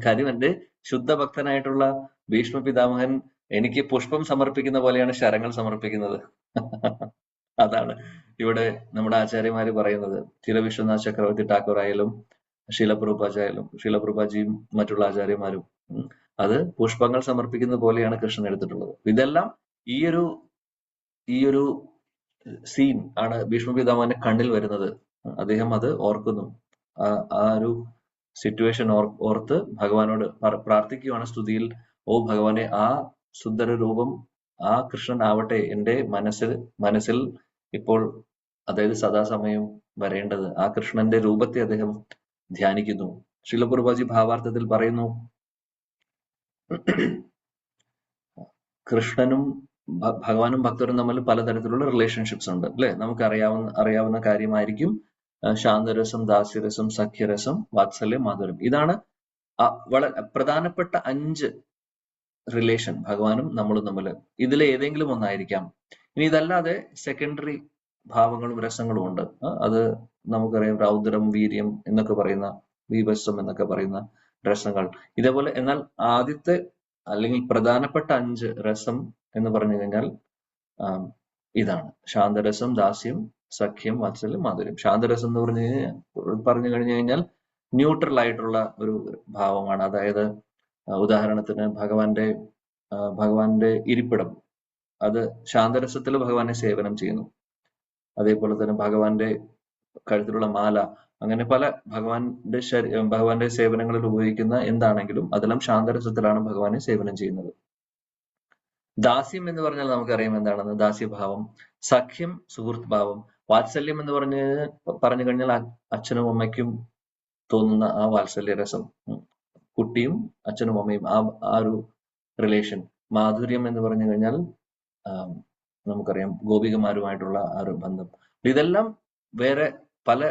[SPEAKER 1] കാര്യം എന്റെ ശുദ്ധഭക്തനായിട്ടുള്ള ഭീഷ്മ പിതാമഹൻ എനിക്ക് പുഷ്പം സമർപ്പിക്കുന്ന പോലെയാണ് ശരങ്ങൾ സമർപ്പിക്കുന്നത്. അതാണ് ഇവിടെ നമ്മുടെ ആചാര്യന്മാര് പറയുന്നത്. ചില വിശ്വനാഥ് ചക്രവർത്തി ഠാക്കൂർ ആയാലും ശീലപ്രഭുപാജിയും മറ്റുള്ള ആചാര്യന്മാരും അത് പുഷ്പങ്ങൾ സമർപ്പിക്കുന്ന പോലെയാണ് കൃഷ്ണൻ എടുത്തിട്ടുള്ളത്. ഇതെല്ലാം ഈ ഒരു സീൻ ആണ് ഭീഷ്മ പിതാമഹന്റെ കണ്ണിൽ വരുന്നത്. അദ്ദേഹം അത് ഓർക്കുന്നു. ആ ഒരു സിറ്റുവേഷൻ ഓർത്ത് ഭഗവാനോട് പ്രാർത്ഥിക്കുകയാണ് സ്തുതിയിൽ. ഓ ഭഗവാനെ, ആ സുന്ദര രൂപം, ആ കൃഷ്ണൻ ആവട്ടെ എന്റെ മനസ്സിൽ ഇപ്പോൾ, അതായത് സദാസമയം വരേണ്ടത്. ആ കൃഷ്ണന്റെ രൂപത്തെ അദ്ദേഹം ധ്യാനിക്കുന്നു. ശീലപ്രഭുപാജി ഭാവാർത്ഥത്തിൽ പറയുന്നു, കൃഷ്ണനും ഭഗവാനും ഭക്തരും തമ്മിൽ പലതരത്തിലുള്ള റിലേഷൻഷിപ്സ് ഉണ്ട് അല്ലെ? നമുക്ക് അറിയാവുന്ന കാര്യമായിരിക്കും. ശാന്തരസം, ദാസ്യരസം, സഖ്യരസം, വാത്സല്യം, മാധുര്യം. ഇതാണ് വളരെ പ്രധാനപ്പെട്ട 5 റിലേഷൻ ഭഗവാനും നമ്മളും തമ്മിൽ. ഇതിലെ ഏതെങ്കിലും ഒന്നായിരിക്കാം. ഇനി ഇതല്ലാതെ സെക്കൻഡറി ഭാവങ്ങളും രസങ്ങളും ഉണ്ട്. അത് നമുക്കറിയാം, രൗദ്രം, വീര്യം എന്നൊക്കെ പറയുന്ന, ബീഭത്സം എന്നൊക്കെ പറയുന്ന രസങ്ങൾ. ഇതേപോലെ എന്നാൽ ആദ്യത്തെ അല്ലെങ്കിൽ പ്രധാനപ്പെട്ട 5 രസം എന്ന് പറഞ്ഞു കഴിഞ്ഞാൽ ഇതാണ്: ശാന്തരസം, ദാസ്യം, സഖ്യം, വാത്സല്യം, മാധുര്യം. ശാന്തരസം എന്ന് പറഞ്ഞു കഴിഞ്ഞു കഴിഞ്ഞാൽ ന്യൂട്രൽ ആയിട്ടുള്ള ഒരു ഭാവമാണ്. അതായത് ഉദാഹരണത്തിന് ഭഗവാന്റെ ഇരിപ്പിടം, അത് ശാന്തരസത്തിൽ ഭഗവാനെ സേവനം ചെയ്യുന്നു. അതേപോലെ തന്നെ ഭഗവാന്റെ കഴുത്തിലുള്ള മാല, അങ്ങനെ പല ഭഗവാന്റെ സേവനങ്ങളിൽ ഉപയോഗിക്കുന്ന എന്താണെങ്കിലും അതെല്ലാം ശാന്തരസത്തിലാണ് ഭഗവാനെ സേവനം ചെയ്യുന്നത്. ദാസ്യം എന്ന് പറഞ്ഞാൽ നമുക്കറിയാം എന്താണെന്ന്, ദാസ്യഭാവം. സഖ്യം, സുഹൃത്ത് ഭാവം. വാത്സല്യം എന്ന് പറഞ്ഞു കഴിഞ്ഞാൽ അച്ഛനും അമ്മയ്ക്കും തോന്നുന്ന ആ വാത്സല്യ രസം, കുട്ടിയും അച്ഛനും അമ്മയും ആ ഒരു റിലേഷൻ. മാധുര്യം എന്ന് പറഞ്ഞു കഴിഞ്ഞാൽ നമുക്കറിയാം ഗോപികമാരുമായിട്ടുള്ള ആ ഒരു ബന്ധം. ഇതെല്ലാം വേറെ പല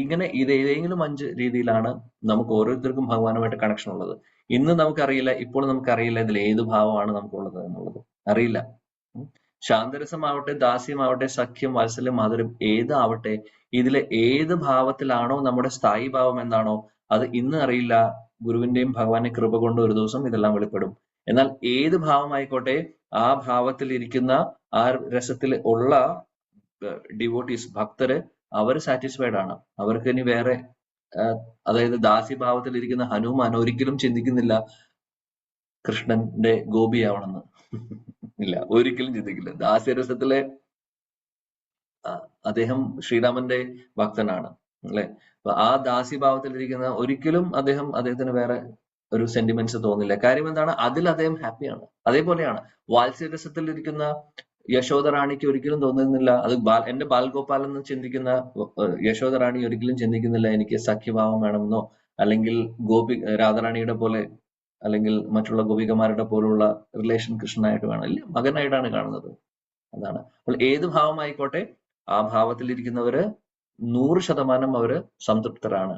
[SPEAKER 1] ഇങ്ങനെ ഏതെങ്കിലും 5 രീതിയിലാണ് നമുക്ക് ഓരോരുത്തർക്കും ഭഗവാനുമായിട്ട് കണക്ഷൻ ഉള്ളത്. ഇന്ന് നമുക്കറിയില്ല, ഇപ്പോൾ നമുക്കറിയില്ല ഇതിൽ ഏത് ഭാവമാണ് നമുക്കുള്ളത് എന്നുള്ളത് അറിയില്ല. ശാന്തരസമാവട്ടെ, ദാസ്യമാവട്ടെ, സഖ്യം, വാത്സല്യം, മാധുര്യം ഏതാവട്ടെ, ഇതിലെ ഏത് ഭാവത്തിലാണോ നമ്മുടെ സ്ഥായി ഭാവം എന്താണോ അത് ഇന്ന് അറിയില്ല. ഗുരുവിന്റെയും ഭഗവാന്റെ കൃപ കൊണ്ട് ഒരു ദിവസം ഇതെല്ലാം വെളിപ്പെടും. എന്നാൽ ഏത് ഭാവമായിക്കോട്ടെ, ആ ഭാവത്തിൽ ഇരിക്കുന്ന ആ രസത്തിൽ ഉള്ള ഡിവോട്ടീസ്, ഭക്തര്, അവർ സാറ്റിസ്ഫൈഡ് ആണ്. അവർക്ക് ഇനി വേറെ, അതായത് ദാസ്യഭാവത്തിൽ ഇരിക്കുന്ന ഹനുമാൻ ഒരിക്കലും ചിന്തിക്കുന്നില്ല കൃഷ്ണന്റെ ഗോപിയാവണമെന്ന്. ഇല്ല, ഒരിക്കലും ചിന്തിക്കില്ല. ദാസ്യരസത്തിലെ അദ്ദേഹം ശ്രീരാമന്റെ ഭക്തനാണ്, അല്ലെ? ആ ദാസ്യഭാവത്തിൽ ഇരിക്കുന്ന ഒരിക്കലും അദ്ദേഹത്തിന് വേറെ ഒരു സെന്റിമെന്റ്സ് തോന്നില്ല. കാര്യം എന്താണ്? അതിൽ അദ്ദേഹം ഹാപ്പിയാണ്. അതേപോലെയാണ് വാത്സ്യരസത്തിൽ ഇരിക്കുന്ന യശോദറാണിക്ക് ഒരിക്കലും തോന്നുന്നില്ല, അത് എന്റെ ബാൽഗോപാൽ എന്ന് ചിന്തിക്കുന്ന യശോദറാണി ഒരിക്കലും ചിന്തിക്കുന്നില്ല എനിക്ക് സഖ്യഭാവം വേണമെന്നോ, അല്ലെങ്കിൽ രാധാറാണിയുടെ പോലെ അല്ലെങ്കിൽ മറ്റുള്ള ഗോപികമാരുടെ പോലുള്ള റിലേഷൻ കൃഷ്ണനായിട്ട് വേണം. ഇല്ല, മകനായിട്ടാണ് കാണുന്നത്. അതാണ്. അപ്പോൾ ഏത് ഭാവമായിക്കോട്ടെ, ആ ഭാവത്തിൽ ഇരിക്കുന്നവര് 100% അവര് സംതൃപ്തരാണ്.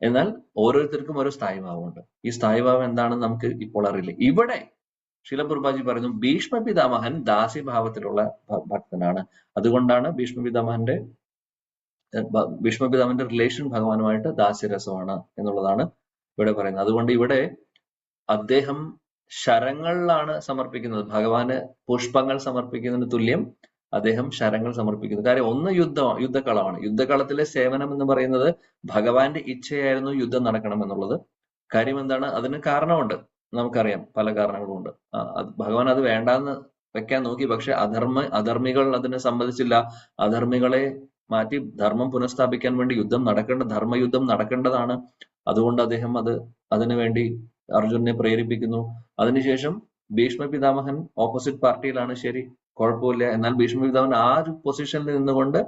[SPEAKER 1] എന്നാൽ ഓരോരുത്തർക്കും ഓരോ സ്ഥായിഭാവമുണ്ട്. ഈ സ്ഥായിഭാവം എന്താണെന്ന് നമുക്ക് ഇപ്പോൾ അറിയില്ല. ഇവിടെ ശീല പ്രഭുപാദി പറയുന്നു, ഭീഷ്മ പിതാമഹൻ ദാസ്യഭാവത്തിലുള്ള ഭക്തനാണ്. അതുകൊണ്ടാണ് ഭീഷ്മ പിതാമഹന്റെ റിലേഷൻ ഭഗവാനുമായിട്ട് ദാസ്യരസമാണ് എന്നുള്ളതാണ് ഇവിടെ പറയുന്നത്. അതുകൊണ്ട് ഇവിടെ അദ്ദേഹം ശരങ്ങളിലാണ് സമർപ്പിക്കുന്നത്. ഭഗവാന് പുഷ്പങ്ങൾ സമർപ്പിക്കുന്നതിന് തുല്യം അദ്ദേഹം ശരങ്ങൾ സമർപ്പിക്കുന്നു. കാര്യം ഒന്ന് യുദ്ധകളമാണ്. യുദ്ധകളത്തിലെ സേവനം എന്ന് പറയുന്നത് ഭഗവാന്റെ ഇച്ഛയായിരുന്നു യുദ്ധം നടക്കണം എന്നുള്ളത്. കാര്യം എന്താണ്? അതിന് കാരണമുണ്ട്, നമുക്കറിയാം, പല കാരണങ്ങളുമുണ്ട്. ഭഗവാൻ അത് വേണ്ടാന്ന് വെക്കാൻ നോക്കി, പക്ഷെ അധർമ്മികൾ അതിനെ സമ്മതിച്ചില്ല. അധർമ്മികളെ മാറ്റി ധർമ്മം പുനഃസ്ഥാപിക്കാൻ വേണ്ടി ധർമ്മയുദ്ധം നടക്കേണ്ടതാണ്. അതുകൊണ്ട് അദ്ദേഹം അതിനുവേണ്ടി അർജുനനെ പ്രേരിപ്പിക്കുന്നു. അതിനുശേഷം ഭീഷ്മ പിതാമഹൻ ഓപ്പോസിറ്റ് പാർട്ടിയിലാണ്, ശരി, കുഴപ്പമില്ല. എന്നാൽ ഭീഷ്മ പിതാമഹൻ ആ ഒരു പൊസിഷനിൽ നിന്നുകൊണ്ട്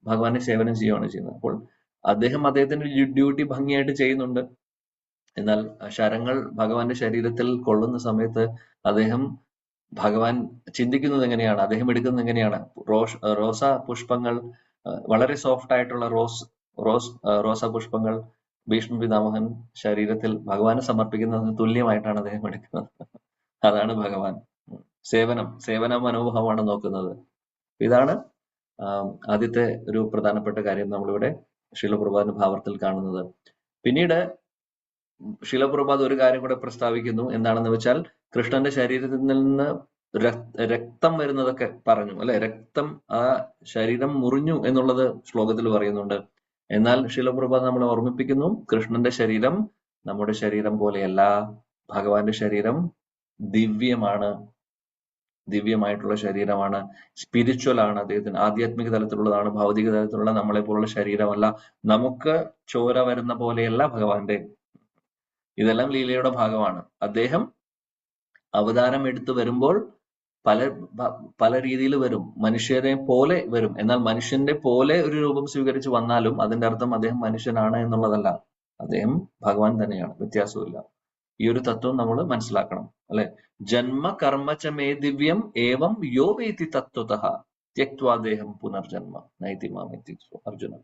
[SPEAKER 1] ഭഗവാനെ സേവനം ചെയ്യുകയാണ് ചെയ്യുന്നത്. അപ്പോൾ അദ്ദേഹത്തിന്റെ ഡ്യൂട്ടി ഭംഗിയായിട്ട് ചെയ്യുന്നുണ്ട്. എന്നാൽ ശരങ്ങൾ ഭഗവാന്റെ ശരീരത്തിൽ കൊള്ളുന്ന സമയത്ത് ഭഗവാൻ ചിന്തിക്കുന്നത് എങ്ങനെയാണ്, അദ്ദേഹം എടുക്കുന്നത് എങ്ങനെയാണ്? റോസാ പുഷ്പങ്ങൾ, വളരെ സോഫ്റ്റ് ആയിട്ടുള്ള റോസാ പുഷ്പങ്ങൾ ഭീഷ്മ പിതാമഹൻ ശരീരത്തിൽ ഭഗവാന് സമർപ്പിക്കുന്നതിന് തുല്യമായിട്ടാണ് അദ്ദേഹം എടുക്കുന്നത്. അതാണ് ഭഗവാൻ. സേവന മനോഭാവമാണ് നോക്കുന്നത്. ഇതാണ് ആദ്യത്തെ ഒരു പ്രധാനപ്പെട്ട കാര്യം നമ്മളിവിടെ ശീലപ്രഭാതിന്റെ ഭാവത്തിൽ കാണുന്നത്. പിന്നീട് ശീലപ്രഭാത് ഒരു കാര്യം കൂടെ പ്രസ്താവിക്കുന്നു. എന്താണെന്ന് വെച്ചാൽ, കൃഷ്ണന്റെ ശരീരത്തിൽ നിന്ന് രക്തം വരുന്നതൊക്കെ പറഞ്ഞു, അല്ലെ? രക്തം, ആ ശരീരം മുറിഞ്ഞു എന്നുള്ളത് ശ്ലോകത്തിൽ പറയുന്നുണ്ട്. എന്നാൽ ശീലപ്രഭാത് നമ്മളെ ഓർമ്മിപ്പിക്കുന്നു, കൃഷ്ണന്റെ ശരീരം നമ്മുടെ ശരീരം പോലെയല്ല. ഭഗവാന്റെ ശരീരം ദിവ്യമായിട്ടുള്ള ശരീരമാണ്, സ്പിരിച്വൽ ആണ്. അദ്ദേഹത്തിന് ആധ്യാത്മിക തലത്തിലുള്ളതാണ്, ഭൗതിക തലത്തിലുള്ള നമ്മളെ പോലുള്ള ശരീരമല്ല. നമുക്ക് ചോര വരുന്ന പോലെയല്ല ഭഗവാന്റെ. ഇതെല്ലാം ലീലയുടെ ഭാഗമാണ്. അദ്ദേഹം അവതാരം എടുത്തു വരുമ്പോൾ പല രീതിയിൽ വരും, മനുഷ്യരെ പോലെ വരും. എന്നാൽ മനുഷ്യന്റെ പോലെ ഒരു രൂപം സ്വീകരിച്ച് വന്നാലും അതിന്റെ അർത്ഥം അദ്ദേഹം മനുഷ്യനാണ് എന്നുള്ളതല്ല. അദ്ദേഹം ഭഗവാൻ തന്നെയാണ്, വ്യത്യാസമില്ല. ഈ ഒരു തത്വം നമ്മൾ മനസ്സിലാക്കണം, അല്ലെ? ജന്മ കർമ്മചമേ ദിവ്യം ഏവം യോ വേതി തത്വതഃ ത്യക്വാദേഹം പുനർജന്മ നൈതി മാമേതി അർജുന.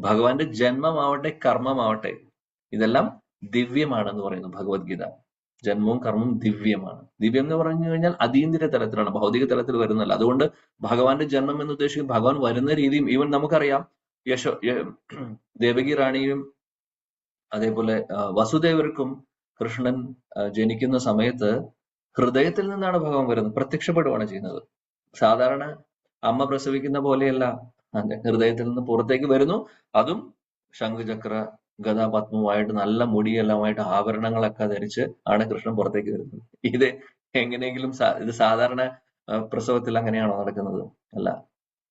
[SPEAKER 1] ഭഗവാന്റെ ജന്മമാവട്ടെ കർമ്മമാവട്ടെ ഇതെല്ലാം ദിവ്യമാണെന്ന് പറയുന്നു ഭഗവത്ഗീത. ജന്മവും കർമ്മവും ദിവ്യമാണ്. ദിവ്യം എന്ന് പറഞ്ഞു കഴിഞ്ഞാൽ അതീന്ദ്രിയ തലത്തിലാണ്, ഭൗതിക തലത്തിൽ വരുന്നല്ല. അതുകൊണ്ട് ഭഗവാന്റെ ജന്മം എന്ന് ഉദ്ദേശിക്കുന്നത് ഭഗവാൻ വരുന്ന രീതിയും ഈവൻ നമുക്കറിയാം. ദേവകി റാണിയും അതേപോലെ വസുദേവർക്കും കൃഷ്ണൻ ജനിക്കുന്ന സമയത്ത് ഹൃദയത്തിൽ നിന്നാണ് ഭഗവാൻ വരുന്നത്, പ്രത്യക്ഷപ്പെടുകയാണ് ചെയ്യുന്നത്. സാധാരണ അമ്മ പ്രസവിക്കുന്ന പോലെയല്ല, ഹൃദയത്തിൽ നിന്ന് പുറത്തേക്ക് വരുന്നു. അതും ശംഖുചക്ര ഗദാപത്മവുമായിട്ട് നല്ല മുടിയെല്ലാമായിട്ട് ആഭരണങ്ങളൊക്കെ ധരിച്ച് ആണ് കൃഷ്ണൻ പുറത്തേക്ക് വരുന്നത്. ഇത് എങ്ങനെയെങ്കിലും ഇത് സാധാരണ പ്രസവത്തിൽ അങ്ങനെയാണോ നടക്കുന്നത്? അല്ല,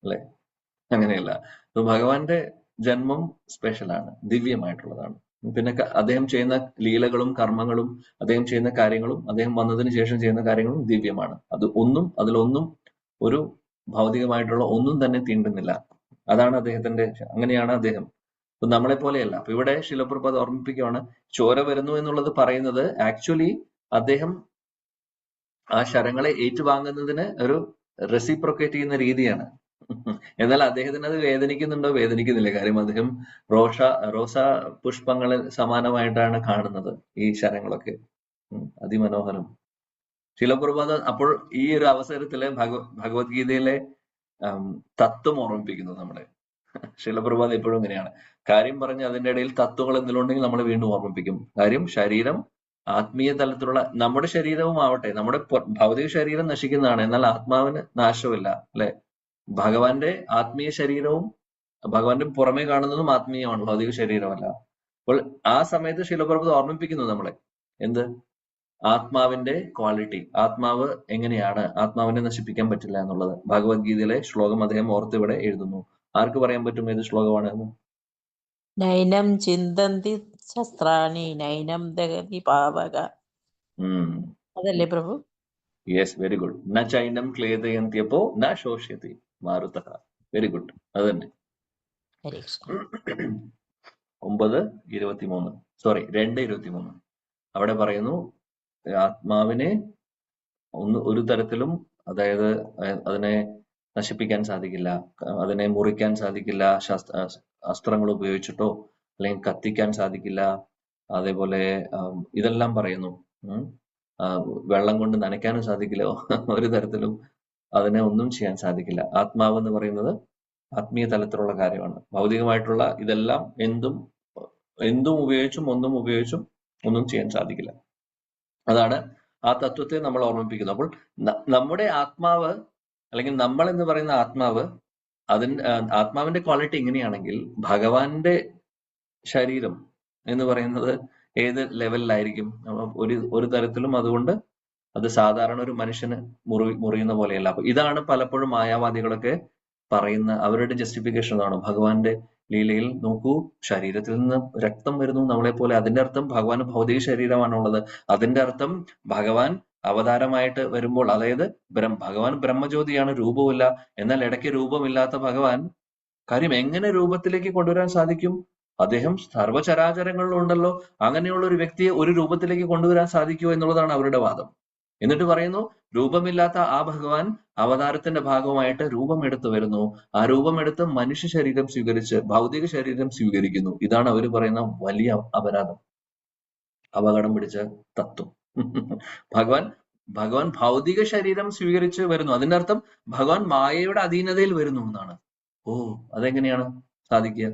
[SPEAKER 1] അല്ലെ? അങ്ങനെയല്ല. ഭഗവാന്റെ ജന്മം സ്പെഷ്യലാണ്, ദിവ്യമായിട്ടുള്ളതാണ്. പിന്നെ അദ്ദേഹം ചെയ്യുന്ന ലീലകളും കർമ്മങ്ങളും അദ്ദേഹം ചെയ്യുന്ന കാര്യങ്ങളും അദ്ദേഹം വന്നതിന് ശേഷം ചെയ്യുന്ന കാര്യങ്ങളും ദിവ്യമാണ്. അതിലൊന്നും ഒരു ഭൗതികമായിട്ടുള്ള ഒന്നും തന്നെ തീണ്ടുന്നില്ല. അതാണ് അദ്ദേഹത്തിന്റെ, അങ്ങനെയാണ് അദ്ദേഹം. അപ്പൊ നമ്മളെ പോലെയല്ല. അപ്പൊ ഇവിടെ ശില പ്രഭുപാദ് ഓർമ്മിപ്പിക്കുകയാണ്, ചോര വരുന്നു എന്നുള്ളത് പറയുന്നത് ആക്ച്വലി അദ്ദേഹം ആ ശരങ്ങളെ ഏറ്റുവാങ്ങുന്നതിന് ഒരു റെസിപ്രൊക്കേറ്റ് ചെയ്യുന്ന രീതിയാണ്. എന്നാൽ അദ്ദേഹത്തിന് അത് വേദനിക്കുന്നുണ്ടോ? വേദനിക്കുന്നില്ല. കാര്യം അദ്ദേഹം റോസ പുഷ്പങ്ങളെ സമാനമായിട്ടാണ് കാണുന്നത് ഈ ശരങ്ങളൊക്കെ. അതിമനോഹരം. ശില പ്രഭുപാദ് അപ്പോൾ ഈ ഒരു അവസരത്തില് ഭഗവത്ഗീതയിലെ തത്വം ഓർമ്മിപ്പിക്കുന്നു നമ്മളെ. ശില പ്രഭുപാദ് എപ്പോഴും ഇങ്ങനെയാണ് കാര്യം പറഞ്ഞ് അതിന്റെ ഇടയിൽ തത്വങ്ങൾ എന്തെങ്കിലും ഉണ്ടെങ്കിൽ നമ്മൾ വീണ്ടും ഓർമ്മിപ്പിക്കും. കാര്യം ശരീരം ആത്മീയ തലത്തിലുള്ള നമ്മുടെ ശരീരവും ആവട്ടെ, നമ്മുടെ ഭൗതിക ശരീരം നശിക്കുന്നതാണ്, എന്നാൽ ആത്മാവിന് നാശമില്ല, അല്ലെ? ഭഗവാന്റെ ആത്മീയ ശരീരവും ഭഗവാന്റെ പുറമെ കാണുന്നതും ആത്മീയമാണ്, ഭൗതിക ശരീരമല്ല. അപ്പോൾ ആ സമയത്ത് ശില പ്രഭുപാദ് ഓർമ്മിപ്പിക്കുന്നു നമ്മളെ എന്ത്? ആത്മാവിന്റെ ക്വാളിറ്റി, ആത്മാവ് എങ്ങനെയാണ്, ആത്മാവിനെ നശിപ്പിക്കാൻ പറ്റില്ല എന്നുള്ളത്. ഭഗവത്ഗീതയിലെ ശ്ലോകം അദ്ദേഹം ഓർത്ത് ഇവിടെ എഴുതുന്നു. ആർക്ക് പറയാൻ പറ്റും ഏത് ശ്ലോകമാണ് എന്ന്?
[SPEAKER 7] നൈനം ചിന്തന്തി ശസ്ത്രാണി നൈനം ദഹതി പാവക. അതല്ലേ പ്രഭു?
[SPEAKER 1] Yes, very good. ന ചൈനം ക്ലേദയന്ത്യപ്പോ ന ശോഷ്യതി മാരുതഃ. വെരി ഗുഡ്, അത് തന്നെ. 2:23 അവിടെ പറയുന്നു ആത്മാവിനെ ഒരു തരത്തിലും, അതായത് അതിനെ നശിപ്പിക്കാൻ സാധിക്കില്ല, അതിനെ മുറിക്കാൻ സാധിക്കില്ല, അസ്ത്രങ്ങൾ ഉപയോഗിച്ചിട്ടോ അല്ലെങ്കിൽ കത്തിക്കാൻ സാധിക്കില്ല. അതേപോലെ ഇതെല്ലാം പറയുന്നു. വെള്ളം കൊണ്ട് നനയ്ക്കാനും സാധിക്കില്ല, ഒരു തരത്തിലും അതിനെ ഒന്നും ചെയ്യാൻ സാധിക്കില്ല. ആത്മാവ് എന്ന് പറയുന്നത് ആത്മീയ തലത്തിലുള്ള കാര്യമാണ്. ഭൗതികമായിട്ടുള്ള ഇതെല്ലാം ഒന്നും ഉപയോഗിച്ചും ഒന്നും ചെയ്യാൻ സാധിക്കില്ല. അതാണ് ആ തത്വത്തെ നമ്മൾ ഓർമ്മിപ്പിക്കുന്നത്. അപ്പോൾ നമ്മുടെ ആത്മാവ് അല്ലെങ്കിൽ നമ്മൾ എന്ന് പറയുന്ന ആത്മാവ്, ആത്മാവിന്റെ ക്വാളിറ്റി ഇങ്ങനെയാണെങ്കിൽ ഭഗവാന്റെ ശരീരം എന്ന് പറയുന്നത് ഏത് ലെവലിലായിരിക്കും? ഒരു തരത്തിലും അതുകൊണ്ട് അത് സാധാരണ ഒരു മനുഷ്യന് മുറിയുന്ന പോലെയല്ല. അപ്പൊ ഇതാണ് പലപ്പോഴും മായാവാദികളൊക്കെ പറയുന്ന അവരുടെ ജസ്റ്റിഫിക്കേഷൻ. ആണ് ഭഗവാന്റെ ലീലയിൽ നോക്കൂ, ശരീരത്തിൽ നിന്ന് രക്തം വരുന്നു നമ്മളെ പോലെ. അതിന്റെ അർത്ഥം ഭഗവാന് ഭൗതിക ശരീരമാണുള്ളത്. അതിന്റെ അർത്ഥം ഭഗവാൻ അവതാരമായിട്ട് വരുമ്പോൾ, അതായത് ഭഗവാൻ ബ്രഹ്മജ്യോതിയാണ്, രൂപമില്ല. എന്നാൽ ഇടയ്ക്ക് രൂപമില്ലാത്ത ഭഗവാൻ കാര്യം എങ്ങനെ രൂപത്തിലേക്ക് കൊണ്ടുവരാൻ സാധിക്കും? അദ്ദേഹം സർവ്വചരാചരങ്ങളിലും ഉണ്ടല്ലോ. അങ്ങനെയുള്ള ഒരു വ്യക്തിയെ ഒരു രൂപത്തിലേക്ക് കൊണ്ടുവരാൻ സാധിക്കുമോ എന്നുള്ളതാണ് അവരുടെ വാദം. എന്നിട്ട് പറയുന്നു രൂപമില്ലാത്ത ആ ഭഗവാൻ അവതാരത്തിന്റെ ഭാഗമായിട്ട് രൂപമെടുത്ത് വരുന്നു. ആ രൂപമെടുത്ത് മനുഷ്യ ശരീരം സ്വീകരിച്ച് ഭൗതിക ശരീരം സ്വീകരിക്കുന്നു. ഇതാണ് അവർ പറയുന്ന വലിയ അപരാധം, അപകടം പിടിച്ച തത്വം. ഭഗവാൻ ഭൗതിക ശരീരം സ്വീകരിച്ച് വരുന്നു. അതിന്റെ അർത്ഥം ഭഗവാൻ മായയുടെ അധീനതയിൽ വരുന്നു എന്നാണ്. അതെങ്ങനെയാണ് സാധിക്കുക?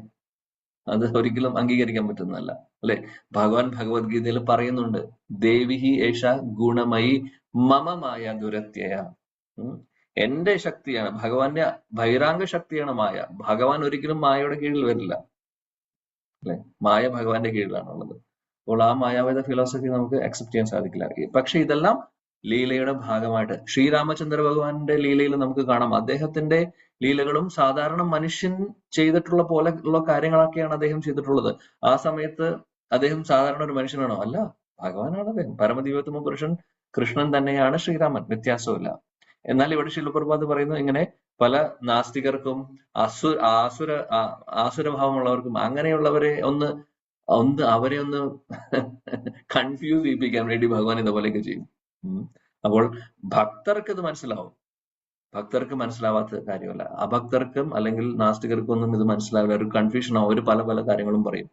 [SPEAKER 1] അത് ഒരിക്കലും അംഗീകരിക്കാൻ പറ്റുന്നതല്ല, അല്ലെ? ഭഗവാൻ ഭഗവത്ഗീതയിൽ പറയുന്നുണ്ട്, ദേവിഹി ഏഷ ഗുണമയി മമ മായ ദുരത്യയ. എന്റെ ശക്തിയാണ്, ഭഗവാന്റെ ബഹിരാംഗ ശക്തിയാണ് മായ. ഭഗവാൻ ഒരിക്കലും മായയുടെ കീഴിൽ വരില്ല, അല്ലെ? മായ ഭഗവാന്റെ കീഴിലാണുള്ളത്. അപ്പോൾ ആ മായാവേദ ഫിലോസഫി നമുക്ക് അക്സെപ്റ്റ് ചെയ്യാൻ സാധിക്കില്ല. പക്ഷെ ഇതെല്ലാം ലീലയുടെ ഭാഗമായിട്ട് ശ്രീരാമചന്ദ്ര ഭഗവാന്റെ ലീലയിൽ നമുക്ക് കാണാം. അദ്ദേഹത്തിന്റെ ലീലകളും സാധാരണ മനുഷ്യൻ ചെയ്തിട്ടുള്ള പോലെ ഉള്ള കാര്യങ്ങളൊക്കെയാണ് അദ്ദേഹം ചെയ്തിട്ടുള്ളത്. ആ സമയത്ത് അദ്ദേഹം സാധാരണ ഒരു മനുഷ്യനാണോ? അല്ല, ഭഗവാനാണ് അദ്ദേഹം. പരമദിവ്യോത്തമ പുരുഷൻ കൃഷ്ണൻ തന്നെയാണ് ശ്രീരാമൻ, വ്യത്യാസമില്ല. എന്നാൽ ഇവിടെ ശില പ്രഭുപാദ് പറയുന്നു, ഇങ്ങനെ പല നാസ്തികർക്കും ആസുരഭാവമുള്ളവർക്കും അങ്ങനെയുള്ളവരെ അവരെ ഒന്ന് കൺഫ്യൂസ് ചെയ്യിപ്പിക്കാൻ വേണ്ടി ഭഗവാൻ ഇതുപോലെയൊക്കെ ചെയ്യും. അപ്പോൾ ഭക്തർക്ക് ഇത് മനസ്സിലാവും, ഭക്തർക്ക് മനസ്സിലാവാത്ത കാര്യമല്ല. അഭക്തർക്കും അല്ലെങ്കിൽ നാസ്തികർക്കും ഒന്നും ഇത് മനസ്സിലാവില്ല, ഒരു കൺഫ്യൂഷൻ ആവും. അവർ പല പല കാര്യങ്ങളും പറയും.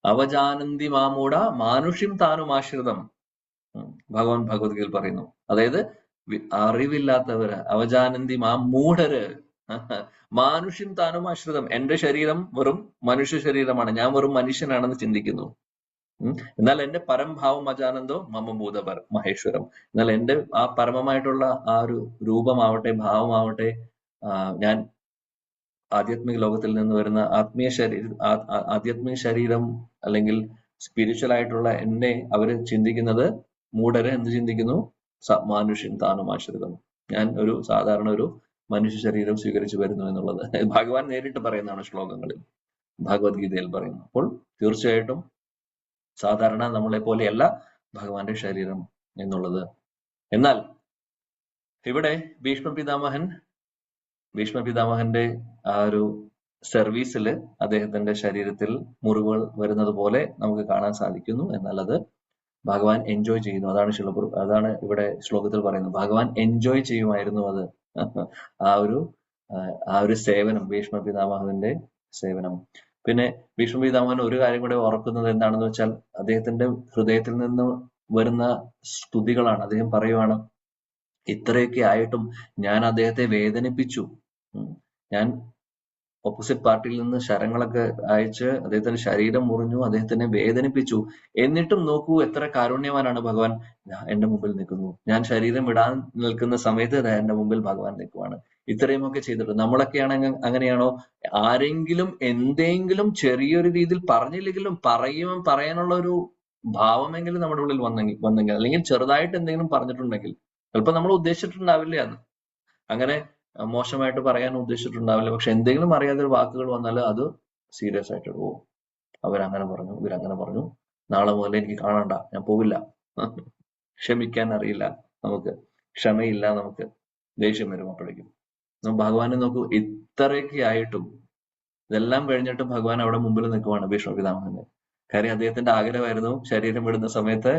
[SPEAKER 1] അവജാനന്തി മാമൂട മാനുഷ്യം താനും ആശ്രിതം. ഭഗവാൻ ഭഗവത്ഗീതയിൽ പറയുന്നു. അതായത് അറിവില്ലാത്തവര്, അവജാനന്തി മാ മൂഢര്, മാനുഷ്യം താനും ആശ്രിതം, എന്റെ ശരീരം വെറും മനുഷ്യ ശരീരമാണ്, ഞാൻ വെറും മനുഷ്യനാണെന്ന് ചിന്തിക്കുന്നു. എന്നാൽ എന്റെ പരംഭാവം അജാനന്ദോ മമ ഭൂതപര മഹേശ്വരം. എന്നാൽ എന്റെ ആ പരമമായിട്ടുള്ള ആ ഒരു രൂപമാവട്ടെ, ഭാവമാവട്ടെ, ഞാൻ ആധ്യാത്മിക ലോകത്തിൽ നിന്ന് വരുന്ന ആധ്യാത്മിക ശരീരം അല്ലെങ്കിൽ സ്പിരിച്വൽ ആയിട്ടുള്ള എന്നെ അവര് ചിന്തിക്കുന്നത്, മൂഢര് എന്ത് ചിന്തിക്കുന്നു? മാനുഷ്യം താനും ആശ്രിതം, ഞാൻ ഒരു സാധാരണ ഒരു മനുഷ്യ ശരീരം സ്വീകരിച്ചു വരുന്നു എന്നുള്ളത് ഭഗവാൻ നേരിട്ട് പറയുന്നതാണ് ശ്ലോകങ്ങളിൽ, ഭഗവത്ഗീതയിൽ പറയുന്നു. അപ്പോൾ തീർച്ചയായിട്ടും സാധാരണ നമ്മളെ പോലെയല്ല ഭഗവാന്റെ ശരീരം എന്നുള്ളത്. എന്നാൽ ഇവിടെ ഭീഷ്മ പിതാമഹന്റെ ആ ഒരു സർവീസിൽ അദ്ദേഹത്തിന്റെ ശരീരത്തിൽ മുറിവുകൾ വരുന്നത് പോലെ നമുക്ക് കാണാൻ സാധിക്കുന്നു. എന്നാൽ അത് ഭഗവാൻ എൻജോയ് ചെയ്യുന്നു. അതാണ് ഇവിടെ ശ്ലോകത്തിൽ പറയുന്നത്. ഭഗവാൻ എൻജോയ് ചെയ്യുമായിരുന്നു അത്, ആ ഒരു സേവനം, ഭീഷ്മ പിതാമഹന്റെ സേവനം. പിന്നെ ഭീഷ്മ പിതാമഹൻ ഒരു കാര്യം കൂടെ ഓർക്കുന്നത് എന്താണെന്ന് വെച്ചാൽ, അദ്ദേഹത്തിന്റെ ഹൃദയത്തിൽ നിന്ന് വരുന്ന സ്തുതികളാണ്. അദ്ദേഹം പറയുവാണ്, ഇത്രയൊക്കെ ആയിട്ടും ഞാൻ അദ്ദേഹത്തെ വേദനിപ്പിച്ചു, ഞാൻ ഓപ്പോസിറ്റ് പാർട്ടിയിൽ നിന്ന് ശരങ്ങളൊക്കെ അയച്ച് അദ്ദേഹത്തിന്റെ ശരീരം മുറിഞ്ഞു, അദ്ദേഹത്തിനെ വേദനിപ്പിച്ചു, എന്നിട്ടും നോക്കൂ എത്ര കാരുണ്യവാനാണ് ഭഗവാൻ, എന്റെ മുമ്പിൽ നിൽക്കുന്നു. ഞാൻ ശരീരം വിടാൻ നിൽക്കുന്ന സമയത്ത് എന്റെ മുമ്പിൽ ഭഗവാൻ നിൽക്കുവാണ്. ഇത്രയുമൊക്കെ ചെയ്തിട്ട് നമ്മളൊക്കെയാണ് അങ്ങനെയാണോ? ആരെങ്കിലും എന്തെങ്കിലും ചെറിയൊരു രീതിയിൽ പറഞ്ഞില്ലെങ്കിലും പറയാനുള്ള ഒരു ഭാവമെങ്കിലും നമ്മുടെ ഉള്ളിൽ വന്നെങ്കിൽ അല്ലെങ്കിൽ ചെറുതായിട്ട് എന്തെങ്കിലും പറഞ്ഞിട്ടുണ്ടെങ്കിൽ, ചിലപ്പോൾ നമ്മൾ ഉദ്ദേശിച്ചിട്ടുണ്ടാവില്ല, അത് അങ്ങനെ മോശമായിട്ട് പറയാൻ ഉദ്ദേശിച്ചിട്ടുണ്ടാവില്ല, പക്ഷെ എന്തെങ്കിലും അറിയാതെ വാക്കുകൾ വന്നാൽ അത് സീരിയസ് ആയിട്ട് പോകും. അവരങ്ങനെ പറഞ്ഞു, ഇവരങ്ങനെ പറഞ്ഞു, നാളെ മുതൽ എനിക്ക് കാണണ്ട, ഞാൻ പോവില്ല. ക്ഷമിക്കാൻ അറിയില്ല നമുക്ക്, ക്ഷമയില്ല നമുക്ക്, ദേഷ്യം വരും അപ്പോഴേക്കും. ഭഗവാനെ നോക്കൂ, ഇത്രയൊക്കെ ആയിട്ടും ഇതെല്ലാം കഴിഞ്ഞിട്ട് ഭഗവാൻ അവിടെ മുമ്പിൽ നിൽക്കുവാണ് ഭീഷ്മ പിതാമഹന്. കാര്യം അദ്ദേഹത്തിന്റെ ആഗ്രഹമായിരുന്നു ശരീരം വിടുന്ന സമയത്ത്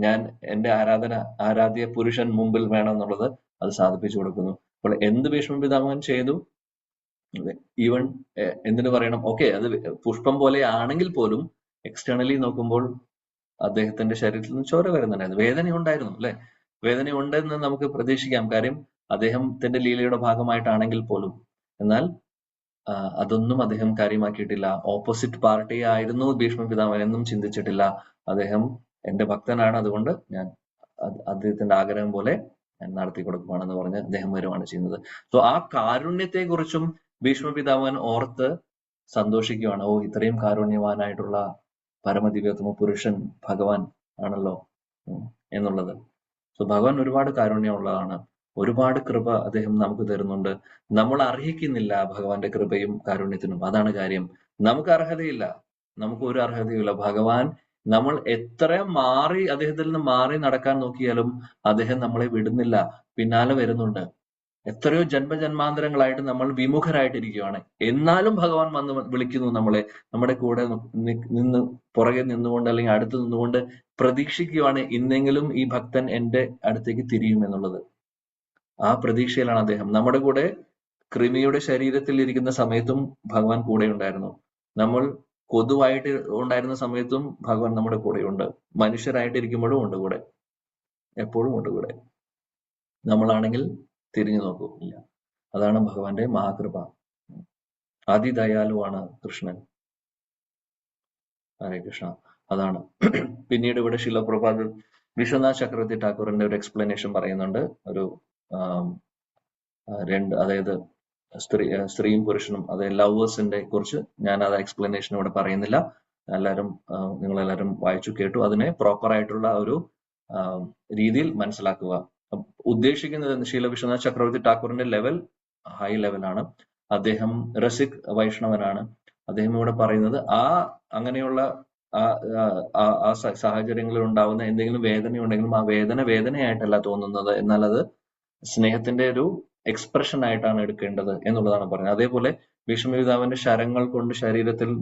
[SPEAKER 1] ഞാൻ എന്റെ ആരാധ്യ പുരുഷൻ മുമ്പിൽ വേണം എന്നുള്ളത്, അത് സാധിപ്പിച്ചു കൊടുക്കുന്നു. അപ്പോൾ എന്ത് ഭീഷ്മ പിതാമഹൻ ചെയ്തു? ഈവൻ എന്തിനു പറയണം, ഓക്കെ, അത് പുഷ്പം പോലെ ആണെങ്കിൽ പോലും എക്സ്റ്റേണലി നോക്കുമ്പോൾ അദ്ദേഹത്തിന്റെ ശരീരത്തിൽ നിന്ന് ചോര വരുന്നുണ്ടായിരുന്നു, വേദന ഉണ്ടായിരുന്നു, അല്ലെ? വേദന ഉണ്ടെന്ന് നമുക്ക് പ്രതീക്ഷിക്കാം, കാര്യം അദ്ദേഹത്തിന്റെ ലീലയുടെ ഭാഗമായിട്ടാണെങ്കിൽ പോലും. എന്നാൽ അതൊന്നും അദ്ദേഹം കാര്യമാക്കിയിട്ടില്ല. ഓപ്പോസിറ്റ് പാർട്ടി ആയിരുന്നു ഭീഷ്മ പിതാമഹൻ എന്നും ചിന്തിച്ചിട്ടില്ല. അദ്ദേഹം എന്റെ ഭക്തനാണ്, അതുകൊണ്ട് ഞാൻ അദ്ദേഹത്തിന്റെ ആഗ്രഹം പോലെ ഞാൻ നടത്തി കൊടുക്കുവാണെന്ന് പറഞ്ഞ് അദ്ദേഹം വരുവാണ് ചെയ്യുന്നത്. സോ ആ കാരുണ്യത്തെ കുറിച്ചും ഭീഷ്മ പിതാമഹൻ ഓർത്ത് സന്തോഷിക്കുകയാണ്. ഓ, ഇത്രയും കാരുണ്യവാനായിട്ടുള്ള പരമദിവ്യോത്തമ പുരുഷൻ ഭഗവാൻ ആണല്ലോ എന്നുള്ളത്. സോ ഭഗവാൻ ഒരുപാട് കാരുണ്യമുള്ളതാണ്, ഒരുപാട് കൃപ അദ്ദേഹം നമുക്ക് തരുന്നുണ്ട്. നമ്മൾ അർഹിക്കുന്നില്ല ഭഗവാന്റെ കൃപയും കാരുണ്യത്തിനും, അതാണ് കാര്യം. നമുക്ക് അർഹതയില്ല, നമുക്ക് ഒരു അർഹതയുമില്ല. ഭഗവാൻ നമ്മൾ എത്ര അദ്ദേഹത്തിൽ നിന്ന് മാറി നടക്കാൻ നോക്കിയാലും അദ്ദേഹം നമ്മളെ വിടുന്നില്ല, പിന്നാലെ വരുന്നുണ്ട്. എത്രയോ ജന്മജന്മാന്തരങ്ങളായിട്ട് നമ്മൾ വിമുഖരായിട്ടിരിക്കുകയാണ്, എന്നാലും ഭഗവാൻ വന്ന് വിളിക്കുന്നു നമ്മളെ, നമ്മുടെ കൂടെ നിന്ന് പുറകെ നിന്നുകൊണ്ട് അല്ലെങ്കിൽ അടുത്ത് നിന്നുകൊണ്ട് പ്രതീക്ഷിക്കുകയാണ്, ഇന്നെങ്കിലും ഈ ഭക്തൻ എന്റെ അടുത്തേക്ക് തിരിയുമെന്നുള്ളത്. ആ പ്രതീക്ഷയിലാണ് അദ്ദേഹം. നമ്മുടെ കൂടെ കൃമിയുടെ ശരീരത്തിൽ ഇരിക്കുന്ന സമയത്തും ഭഗവാൻ കൂടെ ഉണ്ടായിരുന്നു. നമ്മൾ കൊതുവായിട്ട് ഉണ്ടായിരുന്ന സമയത്തും ഭഗവാൻ നമ്മുടെ കൂടെയുണ്ട്. മനുഷ്യരായിട്ടിരിക്കുമ്പോഴും ഉണ്ട് കൂടെ, എപ്പോഴും ഉണ്ട് കൂടെ. നമ്മളാണെങ്കിൽ തിരിഞ്ഞു നോക്കൂ, ഇല്ല. അതാണ് ഭഗവാന്റെ മഹാകൃപ. അതിദയാലുവാണ് കൃഷ്ണൻ. ഹരേ കൃഷ്ണ. അതാണ് പിന്നീട് ഇവിടെ ശില പ്രഭുപാദ് വിശ്വനാഥ് ചക്രവർത്തി ഠാക്കൂറിന്റെ ഒരു എക്സ്പ്ലനേഷൻ പറയുന്നുണ്ട്. ഒരു അതായത് സ്ത്രീയും പുരുഷനും, അതായത് ലവേഴ്സിന്റെ കുറിച്ച് ഞാൻ അത് എക്സ്പ്ലനേഷൻ ഇവിടെ പറയുന്നില്ല. നിങ്ങളെല്ലാവരും വായിച്ചു കേട്ടു. അതിനെ പ്രോപ്പർ ആയിട്ടുള്ള ഒരു രീതിയിൽ മനസ്സിലാക്കുക. ഉദ്ദേശിക്കുന്നത് ശീല വിശ്വനാഥ് ചക്രവർത്തി ഠാക്കൂറിന്റെ ലെവൽ ഹൈ ലെവലാണ്. അദ്ദേഹം രസിക് വൈഷ്ണവനാണ്. അദ്ദേഹം ഇവിടെ പറയുന്നത് അങ്ങനെയുള്ള ആ സാഹചര്യങ്ങളിൽ ഉണ്ടാവുന്ന എന്തെങ്കിലും വേദന ഉണ്ടെങ്കിലും ആ വേദനയായിട്ടല്ല തോന്നുന്നത്, എന്നാൽ അത് സ്നേഹത്തിന്റെ ഒരു എക്സ്പ്രഷൻ ആയിട്ടാണ് എടുക്കേണ്ടത് എന്നുള്ളതാണ് പറയുന്നത്. അതേപോലെ ഭീഷ്മപിതാവിന്റെ ശരങ്ങൾ കൊണ്ട്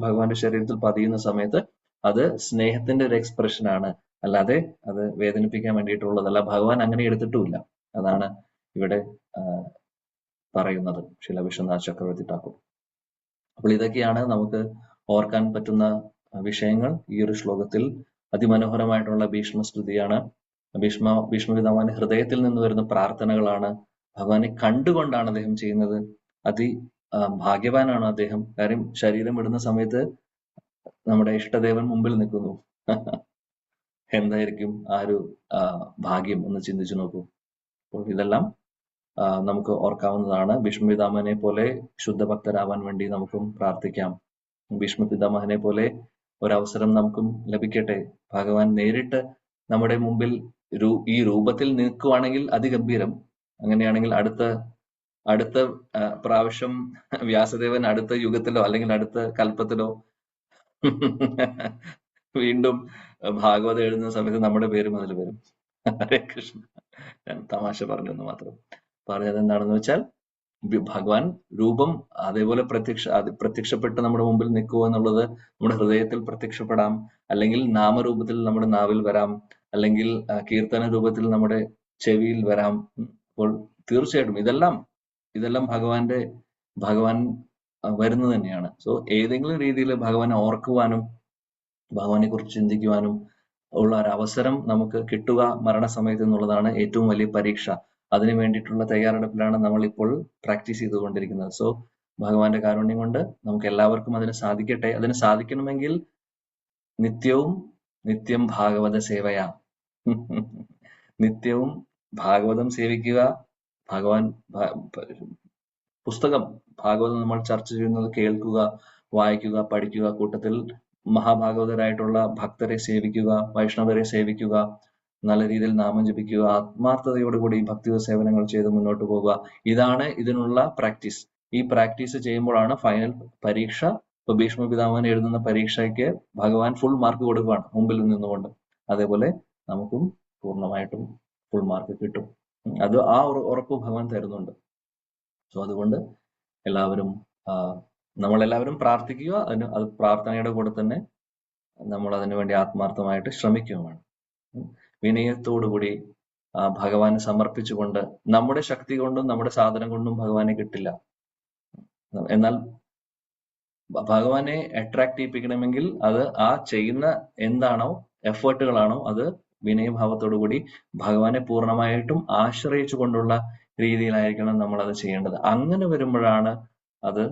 [SPEAKER 1] ഭഗവാന്റെ ശരീരത്തിൽ പതിയുന്ന സമയത്ത് അത് സ്നേഹത്തിന്റെ ഒരു എക്സ്പ്രഷൻ ആണ്, അല്ലാതെ അത് വേദനിപ്പിക്കാൻ വേണ്ടിയിട്ടുള്ളതല്ല. ഭഗവാൻ അങ്ങനെ എടുത്തിട്ടുമില്ല. അതാണ് ഇവിടെ പറയുന്നത് ശില വിശ്വനാഥ് ചക്രവർത്തി ഠാക്കൂർ. അപ്പോൾ ഇതൊക്കെയാണ് നമുക്ക് ഓർക്കാൻ പറ്റുന്ന വിഷയങ്ങൾ. ഈ ഒരു ശ്ലോകത്തിൽ അതിമനോഹരമായിട്ടുള്ള ഭീഷ്മസ്തുതിയാണ് ഭീഷ്മപിതാമഹന്റെ ഹൃദയത്തിൽ നിന്ന് വരുന്ന പ്രാർത്ഥനകളാണ്. ഭഗവാനെ കണ്ടുകൊണ്ടാണ് അദ്ദേഹം ചെയ്യുന്നത്. ഭാഗ്യവാനാണ് അദ്ദേഹം. കാര്യം ശരീരം വിടുന്ന സമയത്ത് നമ്മുടെ ഇഷ്ടദേവൻ മുമ്പിൽ നിൽക്കുന്നു. എന്തായിരിക്കും ആ ഒരു ഭാഗ്യം എന്ന് ചിന്തിച്ചു നോക്കൂ. അപ്പോൾ ഇതെല്ലാം നമുക്ക് ഓർക്കാവുന്നതാണ്. ഭീഷ്മപിതാമഹനെ പോലെ ശുദ്ധഭക്തരാവാൻ വേണ്ടി നമുക്കും പ്രാർത്ഥിക്കാം. ഭീഷ്മപിതാമഹനെ പോലെ ഒരവസരം നമുക്കും ലഭിക്കട്ടെ. ഭഗവാൻ നേരിട്ട് നമ്മുടെ മുമ്പിൽ ഈ രൂപത്തിൽ നിൽക്കുവാണെങ്കിൽ അതിഗംഭീരം. അങ്ങനെയാണെങ്കിൽ അടുത്ത പ്രാവശ്യം വ്യാസദേവൻ അടുത്ത യുഗത്തിലോ അല്ലെങ്കിൽ അടുത്ത കൽപ്പത്തിലോ വീണ്ടും ഭാഗവതം എഴുതുന്ന സമയത്ത് നമ്മുടെ പേരും അതിൽ വരും. ഹരേ കൃഷ്ണ. ഞാൻ തമാശ പറഞ്ഞെന്ന് മാത്രം. പറഞ്ഞത് എന്താണെന്ന് വെച്ചാൽ ഭഗവാൻ രൂപം അതേപോലെ പ്രത്യക്ഷപ്പെട്ട് നമ്മുടെ മുമ്പിൽ നിൽക്കുക എന്നുള്ളത് നമ്മുടെ ഹൃദയത്തിൽ പ്രത്യക്ഷപ്പെടാം, അല്ലെങ്കിൽ നാമരൂപത്തിൽ നമ്മുടെ നാവിൽ വരാം, അല്ലെങ്കിൽ കീർത്തന രൂപത്തിൽ നമ്മുടെ ചെവിയിൽ വരാം. അപ്പോൾ തീർച്ചയായിട്ടും ഇതെല്ലാം ഭഗവാൻ വരുന്നത് തന്നെയാണ്. സോ ഏതെങ്കിലും രീതിയിൽ ഭഗവാനെ ഓർക്കുവാനും ഭഗവാനെ കുറിച്ച് ചിന്തിക്കുവാനും ഉള്ള ഒരു അവസരം നമുക്ക് കിട്ടുക മരണസമയത്ത് എന്നുള്ളതാണ് ഏറ്റവും വലിയ പരീക്ഷ. അതിനു വേണ്ടിയിട്ടുള്ള തയ്യാറെടുപ്പിലാണ് നമ്മൾ ഇപ്പോൾ പ്രാക്ടീസ് ചെയ്തുകൊണ്ടിരിക്കുന്നത്. സോ ഭഗവാന്റെ കാരുണ്യം കൊണ്ട് നമുക്ക് എല്ലാവർക്കും അതിന് സാധിക്കട്ടെ. അതിന് സാധിക്കണമെങ്കിൽ നിത്യം ഭാഗവത സേവയാ. നിത്യവും ഭാഗവതം സേവിക്കുക. പുസ്തകം ഭാഗവതം നമ്മൾ ചർച്ച ചെയ്യുന്നത് കേൾക്കുക, വായിക്കുക, പഠിക്കുക. കൂട്ടത്തിൽ മഹാഭാഗവതരായിട്ടുള്ള ഭക്തരെ സേവിക്കുക, വൈഷ്ണവരെ സേവിക്കുക, നല്ല രീതിയിൽ നാമം ജപിക്കുക, ആത്മാർത്ഥതയോടുകൂടി ഭക്തി സേവനങ്ങൾ ചെയ്ത് മുന്നോട്ട് പോകുക. ഇതാണ് ഇതിനുള്ള പ്രാക്ടീസ്. ഈ പ്രാക്ടീസ് ചെയ്യുമ്പോഴാണ് ഫൈനൽ പരീക്ഷ. ഇപ്പൊ ഭീഷ്മപിതാമഹൻ എഴുതുന്ന പരീക്ഷയ്ക്ക് ഭഗവാൻ ഫുൾ മാർക്ക് കൊടുക്കുകയാണ് മുമ്പിൽ നിന്നുകൊണ്ട്. അതേപോലെ നമുക്കും പൂർണ്ണമായിട്ടും ഫുൾ മാർക്ക് കിട്ടും. അത് ആ ഉറപ്പ് ഭഗവാൻ തരുന്നുണ്ട്. സോ അതുകൊണ്ട് നമ്മളെല്ലാവരും പ്രാർത്ഥിക്കുക. അത് പ്രാർത്ഥനയുടെ കൂടെ തന്നെ നമ്മൾ അതിനു വേണ്ടി ആത്മാർത്ഥമായിട്ട് ശ്രമിക്കുകയുമാണ്. വിനയത്തോടുകൂടി ഭഗവാന് സമർപ്പിച്ചുകൊണ്ട്, നമ്മുടെ ശക്തി കൊണ്ടും നമ്മുടെ സാധനം കൊണ്ടും ഭഗവാനെ കിട്ടില്ല. എന്നാൽ ഭഗവാനെ അട്രാക്ട് ചെയ്യിപ്പിക്കണമെങ്കിൽ അത് ആ ചെയ്യുന്ന എന്താണോ എഫേർട്ടുകളാണോ അത് വിനയഭാവത്തോടുകൂടി ഭഗവാനെ പൂർണ്ണമായിട്ടും ആശ്രയിച്ചു കൊണ്ടുള്ള രീതിയിലായിരിക്കണം നമ്മൾ അത് ചെയ്യേണ്ടത്. അങ്ങനെ വരുമ്പോഴാണ് അത്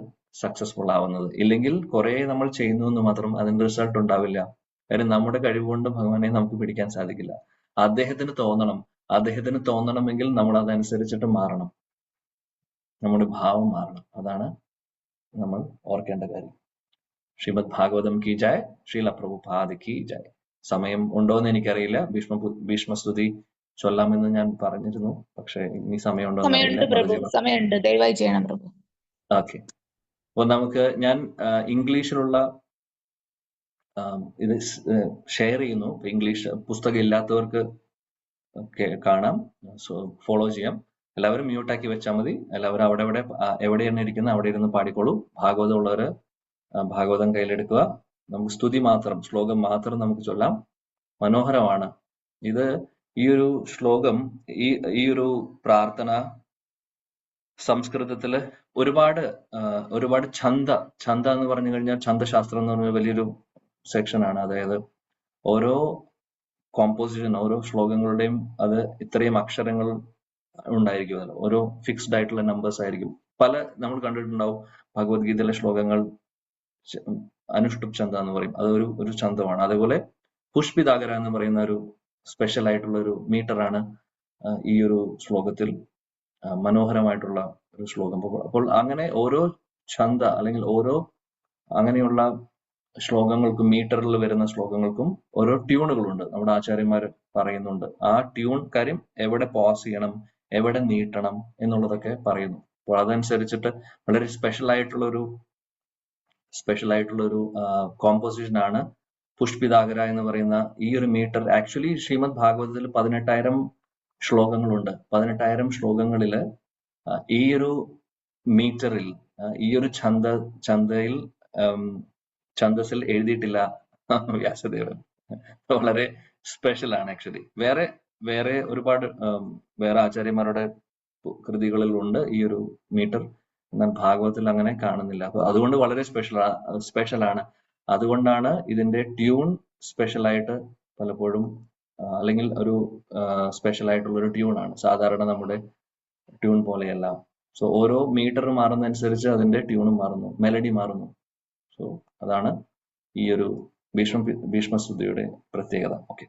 [SPEAKER 1] സക്സസ്ഫുൾ ആവുന്നത്. ഇല്ലെങ്കിൽ കുറെ നമ്മൾ ചെയ്യുന്നു എന്ന് മാത്രം അതിന്റെ റിസൾട്ട് ഉണ്ടാവില്ല. കാര്യം നമ്മുടെ കഴിവുകൊണ്ട് ഭഗവാനെ നമുക്ക് പിടിക്കാൻ സാധിക്കില്ല. അദ്ദേഹത്തിന് തോന്നണമെങ്കിൽ നമ്മൾ അതനുസരിച്ചിട്ട് മാറണം. നമ്മുടെ ഭാവം മാറണം. അതാണ് നമ്മൾ ഓർക്കേണ്ട കാര്യം. ശ്രീമദ് ഭാഗവതം കി ജായ്, ശ്രീല പ്രഭുപാദ് കി ജായ്. സമയം ഉണ്ടോ എന്ന് എനിക്കറിയില്ല. ഭീഷ്മസ്തുതി ചൊല്ലാമെന്ന് ഞാൻ പറഞ്ഞിരുന്നു, പക്ഷെ ഇനി സമയമുണ്ടോ
[SPEAKER 3] സമയമുണ്ട്, ദയവായി ചെയ്യണം പ്രഭു.
[SPEAKER 1] ഓക്കെ. അപ്പൊ ഞാൻ ഇംഗ്ലീഷിലുള്ള ഇത് ഷെയർ ചെയ്യുന്നു. ഇംഗ്ലീഷ് പുസ്തകം ഇല്ലാത്തവർക്ക് കാണാം, സോ ഫോളോ ചെയ്യാം. എല്ലാവരും മ്യൂട്ടാക്കി വെച്ചാൽ മതി. എല്ലാവരും എവിടെയാണ് ഇരിക്കുന്നത് അവിടെ ഇരുന്ന് പാടിക്കോളൂ. ഭാഗവതം ഉള്ളവര് ഭാഗവതം കയ്യിലെടുക്കുക. നമുക്ക് സ്തുതി മാത്രം, ശ്ലോകം മാത്രം നമുക്ക് ചൊല്ലാം. മനോഹരമാണ് ഇത്. ഈ ഒരു ശ്ലോകം, ഈ ഒരു പ്രാർത്ഥന സംസ്കൃതത്തില് ഒരുപാട് ഛന്ദ എന്ന് പറഞ്ഞു കഴിഞ്ഞാൽ, ഛന്ദശാസ്ത്രം എന്ന് പറഞ്ഞ വലിയൊരു സെക്ഷനാണ്. അതായത് ഓരോ കോമ്പോസിഷൻ, ഓരോ ശ്ലോകങ്ങളുടെയും അത് ഇത്രയും അക്ഷരങ്ങൾ ഉണ്ടായിരിക്കും. അതിൽ ഓരോ ഫിക്സ്ഡ് ആയിട്ടുള്ള നമ്പേഴ്സ് ആയിരിക്കും. നമ്മൾ കണ്ടിട്ടുണ്ടാവും ഭഗവത്ഗീതയിലെ ശ്ലോകങ്ങൾ അനുഷ്ടുപ് ഛന്ദ എന്ന് പറയും. അത് ഒരു ഛന്ദമാണ്. അതേപോലെ പുഷ്പിതാകര എന്ന് പറയുന്ന ഒരു സ്പെഷ്യൽ ആയിട്ടുള്ള ഒരു മീറ്ററാണ് ഈ ഒരു ശ്ലോകത്തിൽ. മനോഹരമായിട്ടുള്ള ഒരു ശ്ലോകം. അപ്പോൾ അങ്ങനെ ഓരോ ഛന്ദ അല്ലെങ്കിൽ ഓരോ അങ്ങനെയുള്ള ശ്ലോകങ്ങൾക്കും, മീറ്ററിൽ വരുന്ന ശ്ലോകങ്ങൾക്കും ഓരോ ട്യൂണുകളുണ്ട്. നമ്മുടെ ആചാര്യന്മാർ പറയുന്നുണ്ട്. ആ ട്യൂൺ കാര്യം എവിടെ പോസ് ചെയ്യണം, എവിടെ നീട്ടണം എന്നുള്ളതൊക്കെ പറയുന്നു. അപ്പോൾ അതനുസരിച്ചിട്ട് വളരെ സ്പെഷ്യൽ ആയിട്ടുള്ള ഒരു കോമ്പോസിഷൻ ആണ് പുഷ്പിതാകര എന്ന് പറയുന്ന ഈ ഒരു മീറ്റർ. ആക്ച്വലി ശ്രീമദ് ഭാഗവതത്തിൽ 18,000 ശ്ലോകങ്ങളുണ്ട്. 18,000 ശ്ലോകങ്ങളില് ഈ ഒരു മീറ്ററിൽ, ഈ ഒരു ഛന്ദസിൽ എഴുതിയിട്ടില്ല വ്യാസദേവൻ. വളരെ സ്പെഷ്യൽ ആണ് ആക്ച്വലി. വേറെ ഒരുപാട് വേറെ ആചാര്യന്മാരുടെ കൃതികളിൽ ഉണ്ട് ഈ ഒരു മീറ്റർ. എന്നാൽ ഭാഗവതത്തിൽ അങ്ങനെ കാണുന്നില്ല. അപ്പൊ അതുകൊണ്ട് വളരെ സ്പെഷ്യൽ ആണ്. അതുകൊണ്ടാണ് ഇതിന്റെ ട്യൂൺ സ്പെഷ്യൽ ആയിട്ട് പലപ്പോഴും അല്ലെങ്കിൽ ഒരു സ്പെഷ്യൽ ആയിട്ടുള്ള ഒരു ട്യൂണാണ്. സാധാരണ നമ്മുടെ ട്യൂൺ പോലെയല്ല. സോ ഓരോ മീറ്റർ മാറുന്നതനുസരിച്ച് അതിന്റെ ട്യൂണും മാറുന്നു, മെലഡി മാറുന്നു. സോ അതാണ് ഈ ഒരു ഭീഷ്മസ്തുതിയുടെ പ്രത്യേകത. ഓക്കെ.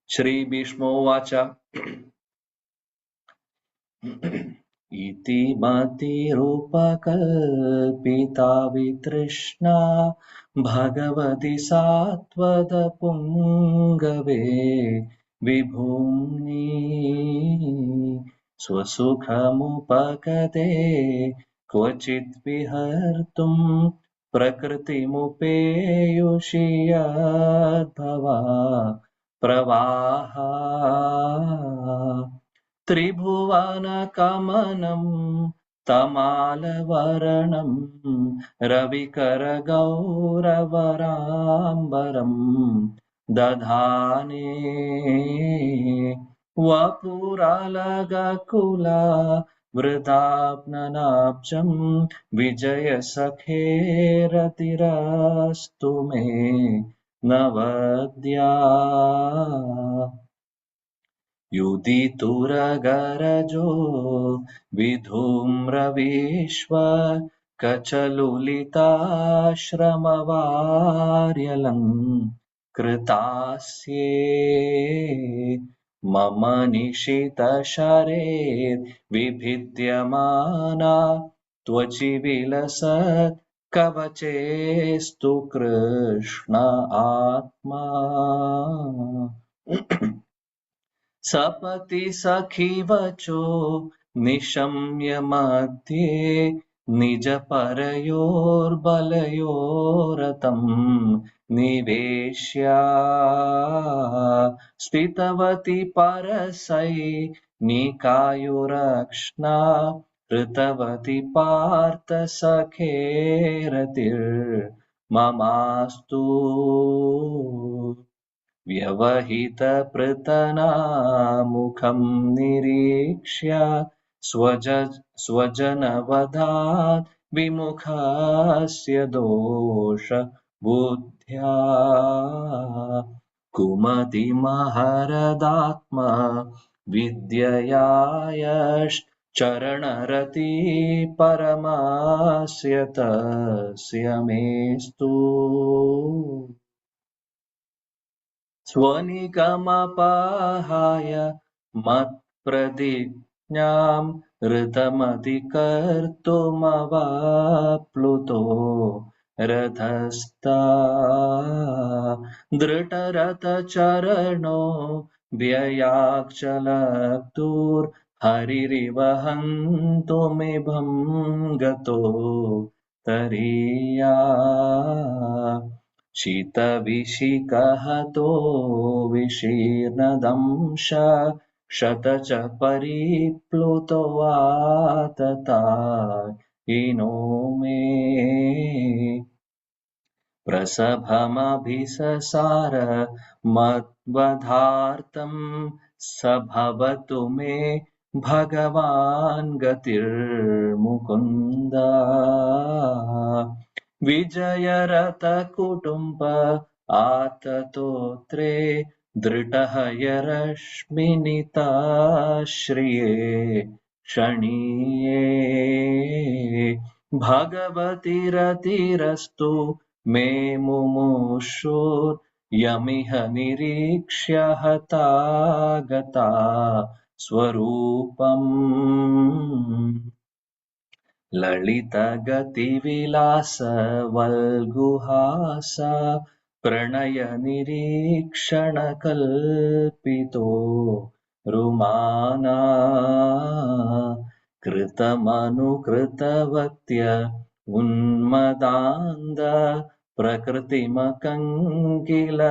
[SPEAKER 1] ശ്രീ ഭീഷ്മോവാച ഇതി മതിരുപകൽപിതാ വിതൃഷ്ണാ ഭഗവതി സാത്വത പുംഗവേ വിഭൂമ്നി സ്വസുഖമുപഗതേ ക്വചിത് വിഹർത്തും പ്രകൃതിമുപേയുഷി യദ്ഭവാ പ്രവാഹ ത്രിഭുവനകമനം തമാലവരണം രവികരഗൗരവരാംബരം ദധാനേ വപുരലഗകുല വൃതാപ്നനാബ്ജം വിജയസഖേരതിരസ്തു മേ നവദ്യാ യുദിതുരഗരജോ വിധൂമ്രവിശ്വ കചലുലിതാശ്രമവാര്യലം കൃതാസ്യേ മമ നിശിതശരേർ വിഭിദ്യമാനാ ത്വചി വിലസത് കവചേസ്തു കൃഷ്ണ ആത്മാ സപതി സഖിവചോ നിശമ്യ മധ്യേ നിജപരയോർബലയോരതം നിവേശ്യ സ്ഥിതവതി പരസൈ നികായുരക്ഷ്ണാ ഋതവതി പാർത്ഥ സഖേരതിർ മമാസ്തു വ്യവഹിതപൃതനാമുഖം നിരീക്ഷ്യ സ്വജനവധാത് വിമുഖസ്യ ദോഷ ബുദ്ധ്യാ കുമതിമഹരദാത്മാ വിദ്യയായശ്ചരണരതി പരമാസ്യ തസ്യ മേസ്തു സ്വനിഗമപാഹായ മത്പ്രതിജ്ഞാം ഋതമതികർത്തുമവാപ്ലുതോ രഥസ്ഥാ ധൃതരഥചരണോ വ്യയാക്ചലക്തുർഹരിരിവ ഹन्तुमिभं गतो तरीया शीतविशिखहतो विशीर्णदंश शत च परिप्लुतो वातता इनो मे प्रसभमभिससार मद्वधार्तं स भवतु मे भगवान् गतिर्मुकुन्द विजयरथकुटुम्ब आततोत्रे धृतः यरश्मिनिताश्रिये क्षणीये भगवतिरतिरस्तु मे मुमुषुर्यमिह निरीक्ष्य हतागता स्वरूपम् ललितगतिविलासवल्गुहास प्रणयनिरीक्षणकल्पितो रुमाना कृतमनुकृतवत्य उन्मदान्ध प्रकृतिमकङ्किल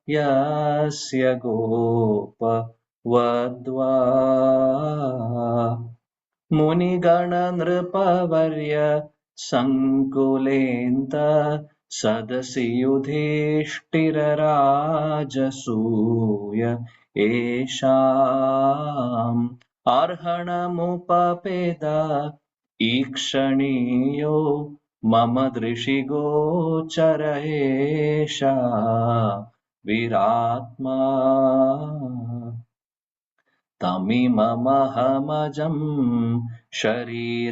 [SPEAKER 1] यस्य गोपवद्वा मुनिगणनृपवर्य सङ्कुलेन्त सदसि युधिष्ठिरराजसूय येषाम् अर्हणमुपपेद ईक्षणीयो मम दृशि गोचर एषा वीरात्मा तमिममहमजं शरीरभाजां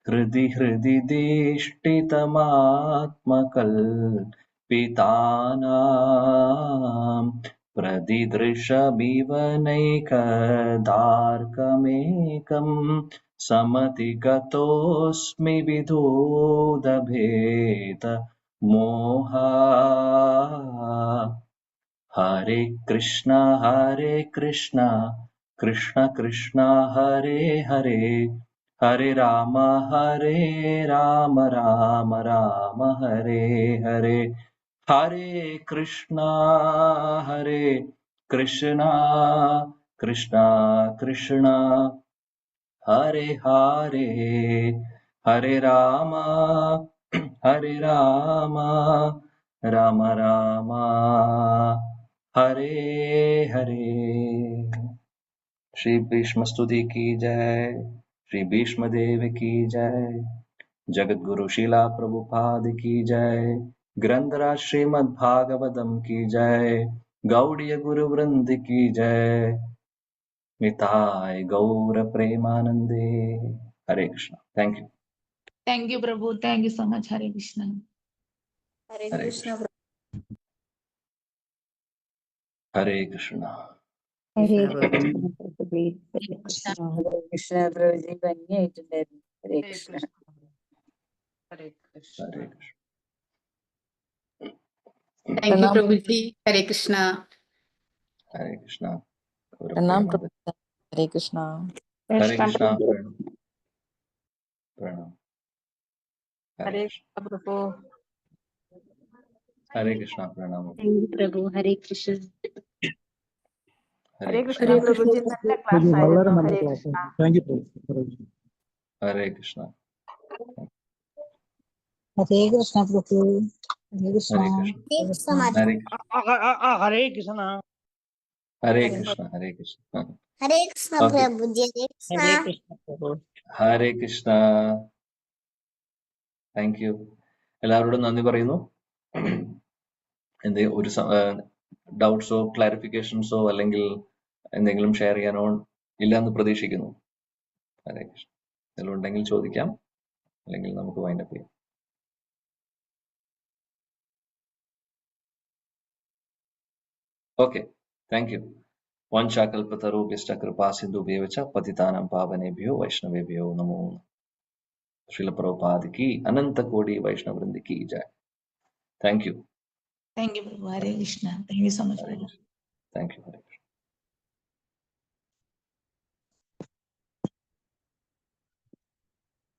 [SPEAKER 1] हृदि हृदि दिष्टितमात्मकल्पितानां प्रदिदृशमिव नैकदार्कमेकं समतिगतोऽस्मि विदूदभेद मोहा हरे कृष्णा कृष्ण कृष्ण हरे हरे हरे राम राम राम हरे हरे हरे कृष्णा कृष्ण कृष्ण हरे हरे हरे राम राम राम हरे हरे। श्री भीष्म स्तुति की जय। श्री भीष्म देव की जय। जगत गुरु शीला प्रभुपाद की जय। ग्रंथराज श्रीमद् भागवतम की जय। गौड़ीय गुरु वृंद की जय। निताय गौर प्रेमानंदे। Hare Krishna. Thank you.
[SPEAKER 3] Thank you, Prabhu. Thank you so much. Hare Krishna.
[SPEAKER 1] Hare Krishna. Hare Krishna.
[SPEAKER 8] Hare
[SPEAKER 4] Krishna
[SPEAKER 8] Krishna പ്രഭുവേ ഹരേ കൃഷ്ണ
[SPEAKER 4] കൃഷ്ണ പ്രഭുജി ഭംഗിയായിട്ടുണ്ടായിരുന്നു. ഹരേ
[SPEAKER 6] ഹരേ
[SPEAKER 4] കൃഷ്ണ.
[SPEAKER 6] കൃഷ്ണ ഹരേ കൃഷ്ണ.
[SPEAKER 1] हरे कृष्ण।
[SPEAKER 2] താങ്ക് യു പ്രഭുജി. ഹരേ കൃഷ്ണ.
[SPEAKER 1] हरे कृष्ण। गौर
[SPEAKER 8] प्रणाम
[SPEAKER 1] प्रेमानंदे।
[SPEAKER 8] प्रभु हरे कृष्णा
[SPEAKER 1] हरे
[SPEAKER 6] കൃഷ്ണ
[SPEAKER 1] कृष्ण।
[SPEAKER 6] പ്രഭു.
[SPEAKER 1] प्रणाम। हरे
[SPEAKER 6] ഹരേ
[SPEAKER 1] कृष्ण।
[SPEAKER 6] കൃഷ്ണ പ്രഭു.
[SPEAKER 1] हरे कृष्ण। प्रणाम।
[SPEAKER 8] प्रभु हरे कृष्ण
[SPEAKER 1] हरे
[SPEAKER 6] ഹരേ
[SPEAKER 1] कृष्ण।
[SPEAKER 6] കൃഷ്ണ പ്രഭുജി. നല്ല ക്ലാസ്
[SPEAKER 9] വളരെ
[SPEAKER 6] ആയിരുന്നു.
[SPEAKER 9] നല്ല
[SPEAKER 6] Hare
[SPEAKER 9] class
[SPEAKER 6] Krishna.
[SPEAKER 9] Thank you
[SPEAKER 1] Hare Krishna.
[SPEAKER 8] Hare Krishna प्रभु हरे कृष्णा
[SPEAKER 1] हरे कृष्ण। हरे कृष्ण।
[SPEAKER 9] ഹരേ കൃഷ്ണ
[SPEAKER 1] हरे कृष्ण। हरे कृष्ण।
[SPEAKER 10] हरे कृष्ण
[SPEAKER 1] ओके।
[SPEAKER 10] प्रभु जी हरे कृष्ण
[SPEAKER 8] हरे कृष्णा प्रभु
[SPEAKER 1] ഹരേ കൃഷ്ണ. Thank you. എല്ലാവരോടും നന്ദി പറയുന്നു. ഒരു ഡൗട്ട്സോ ക്ലാരിഫിക്കേഷൻസോ അല്ലെങ്കിൽ എന്തെങ്കിലും ഷെയർ ചെയ്യാനോ ഇല്ലെന്ന് പ്രതീക്ഷിക്കുന്നു. ഹരേ കൃഷ്ണ. എന്തെങ്കിലും ഉണ്ടെങ്കിൽ ചോദിക്കാം, അല്ലെങ്കിൽ നമുക്ക് വൈൻഡപ്പ് ചെയ്യാം. Okay, thank you. വഞ്ചാകൽപതരുഭ്യശ്ച കൃപാ സിന്ധുഭ്യവ ച പതിതാനാം പാവനേഭ്യോ വൈഷ്ണവേഭ്യോ നമോ നമഃ. ശ്രീല പ്രഭുപാദ് की अनंत कोटि वैष्णव वृंद की जय. Thank you.
[SPEAKER 3] Thank you, Prabhu. Hare Krishna. Thank you so much,
[SPEAKER 1] Hare
[SPEAKER 3] Prabhu.
[SPEAKER 1] Krishna. Thank you.